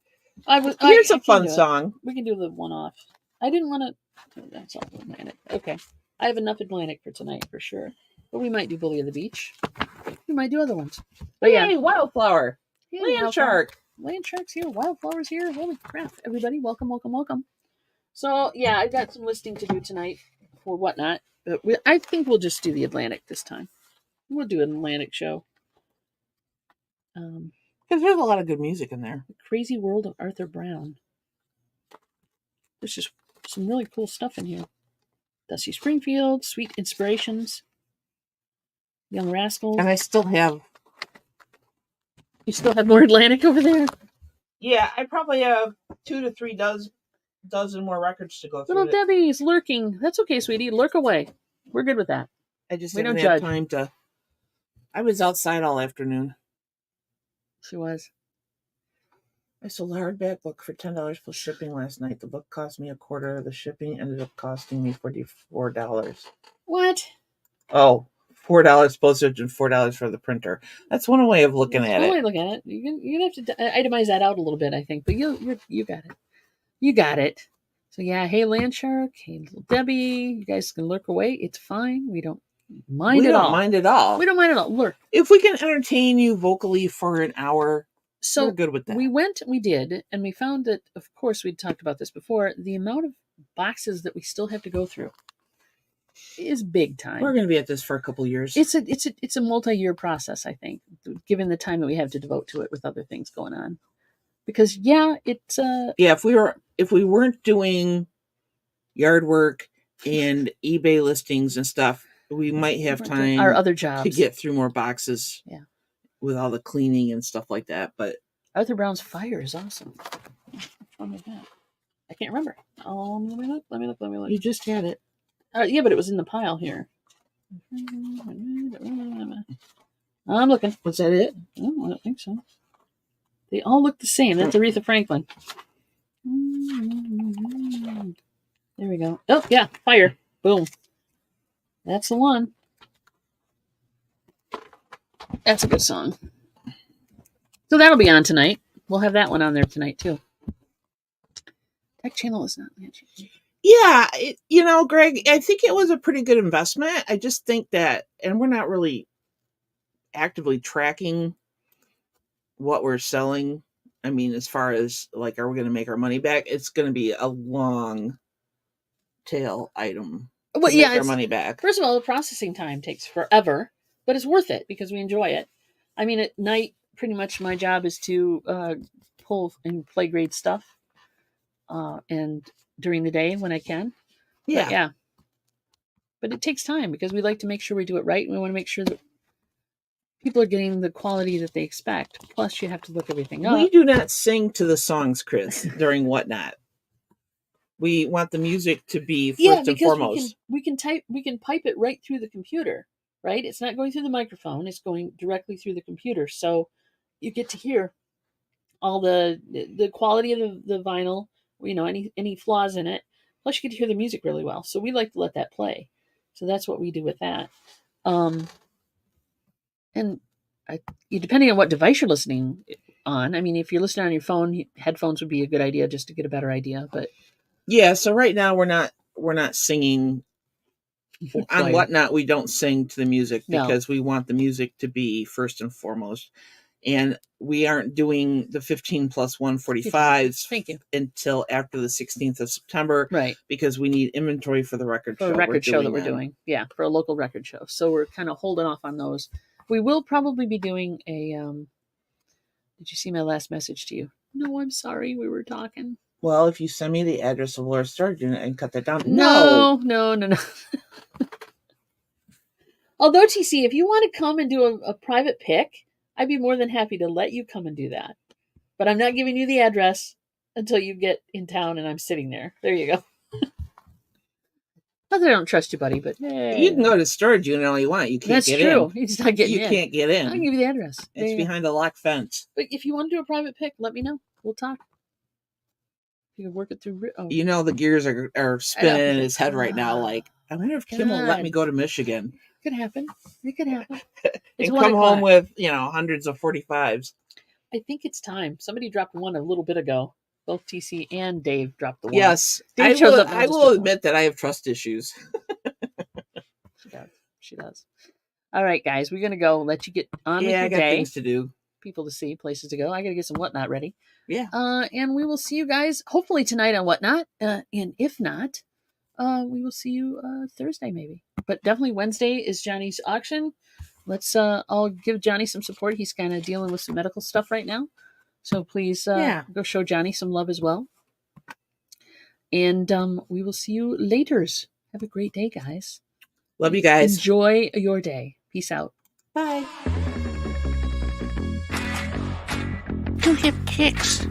here's a fun song. We can do the one off. I didn't want to. That's all Atlantic. Okay. I have enough Atlantic for tonight for sure. But we might do Bully of the Beach. We might do other ones. But hey, Wildflower. Hey, Land Shark. Land Shark's here. Wildflower's here. Holy crap. Everybody, welcome, welcome, welcome. So, yeah, I've got some listing to do tonight for whatnot. But I think we'll just do the Atlantic this time. We'll do an Atlantic show. Because there's a lot of good music in there. The Crazy World of Arthur Brown. There's just some really cool stuff in here. Dusty Springfield, Sweet Inspirations, Young Rascals. And I still have... You still have more Atlantic over there? Yeah, I probably have 2 to 3 dozen more records to go through. Little Debbie's lurking. That's okay, sweetie. Lurk away. We're good with that. I just didn't have time to... I was outside all afternoon. She was. I sold a hardback book for $10 plus shipping last night. The book cost me $25. The shipping ended up costing me $44. What? Oh, $4 postage and $4 for the printer. That's one way of looking at it. One way of looking at it. You're gonna have to itemize that out a little bit, I think. But you got it. You got it. So yeah, hey Landshark, hey Little Debbie, you guys can lurk away. It's fine. We don't mind at all. We don't mind at all. Lurk. If we can entertain you vocally for an hour, we're good with that. We did, and we found that, of course, we'd talked about this before, the amount of boxes that we still have to go through is big time. We're going to be at this for a couple years. It's a multi-year process, I think, given the time that we have to devote to it with other things going on. Because if we weren't doing yard work and eBay listings and stuff, we might have time our other jobs to get through more boxes. Yeah. With all the cleaning and stuff like that. But Arthur Brown's Fire is awesome. What's wrong with that? I can't remember. Let me look. You just had it. Yeah, but it was in the pile here. I'm looking. Was that it? No, I don't think so. They all look the same. That's Aretha Franklin. There we go. Oh, yeah. Fire. Boom. That's the one. That's a good song. So that'll be on tonight. We'll have that one on there tonight, too. Tech Channel is not magic. Yeah. Greg, I think it was a pretty good investment. I just think that, and we're not really actively tracking what we're selling. I mean, as far as, like, are we going to make our money back? It's going to be a long tail item. Well, yeah. Our money back. First of all, the processing time takes forever. But it's worth it because we enjoy it. I mean, at night, pretty much my job is to pull and play grade stuff. And during the day when I can. Yeah. But yeah. But it takes time because we like to make sure we do it right. And we want to make sure that people are getting the quality that they expect. Plus, you have to look everything up. We do not sing to the songs, Chris, during Whatnot. We want the music to be first and foremost. we can pipe it right through the computer, right? It's not going through the microphone, it's going directly through the computer. So you get to hear all the quality of the vinyl, any flaws in it. Plus you get to hear the music really well. So we like to let that play. So that's what we do with that. And depending on what device you're listening on, I mean, if you're listening on your phone, headphones would be a good idea just to get a better idea. But yeah, so right now we're not singing on Whatnot. We don't sing to the music because we want the music to be first and foremost, and we aren't doing the 15 plus 145s until after the 16th of September, right? Because we need inventory for the record show. For a record show that we're doing, yeah, for a local record show. So we're kind of holding off on those. We will probably be doing a. Did you see my last message to you? No, I'm sorry. We were talking. Well, if you send me the address of Laura Sturgeon and cut that down. No. Although, TC, if you want to come and do a private pick, I'd be more than happy to let you come and do that. But I'm not giving you the address until you get in town and I'm sitting there. There you go. Not that I don't trust you, buddy, but hey. You can go to Sturgeon all you want. You can't get in. That's true. It's not getting in. You can't get in. I'll give you the address. It's behind a locked fence. But if you want to do a private pick, let me know. We'll talk. You can work it through. Oh. The gears are spinning in his head right now. Like, I wonder if Kim will let me go to Michigan. Could happen. It could happen. And come home with, hundreds of 45s. I think it's time. Somebody dropped one a little bit ago. Both TC and Dave dropped the one. Yes. I will admit that I have trust issues. She does. All right, guys. We're going to go let you get on with your day. Yeah, I got things to do. People to see, places to go. I got to get some Whatnot ready. Yeah. And we will see you guys hopefully tonight on Whatnot. And if not, we will see you Thursday maybe. But definitely Wednesday is Johnny's auction. Let's I'll give Johnny some support. He's kind of dealing with some medical stuff right now. So please go show Johnny some love as well. And we will see you laters. Have a great day, guys. Love you guys. Enjoy your day. Peace out. Bye. You get kicks.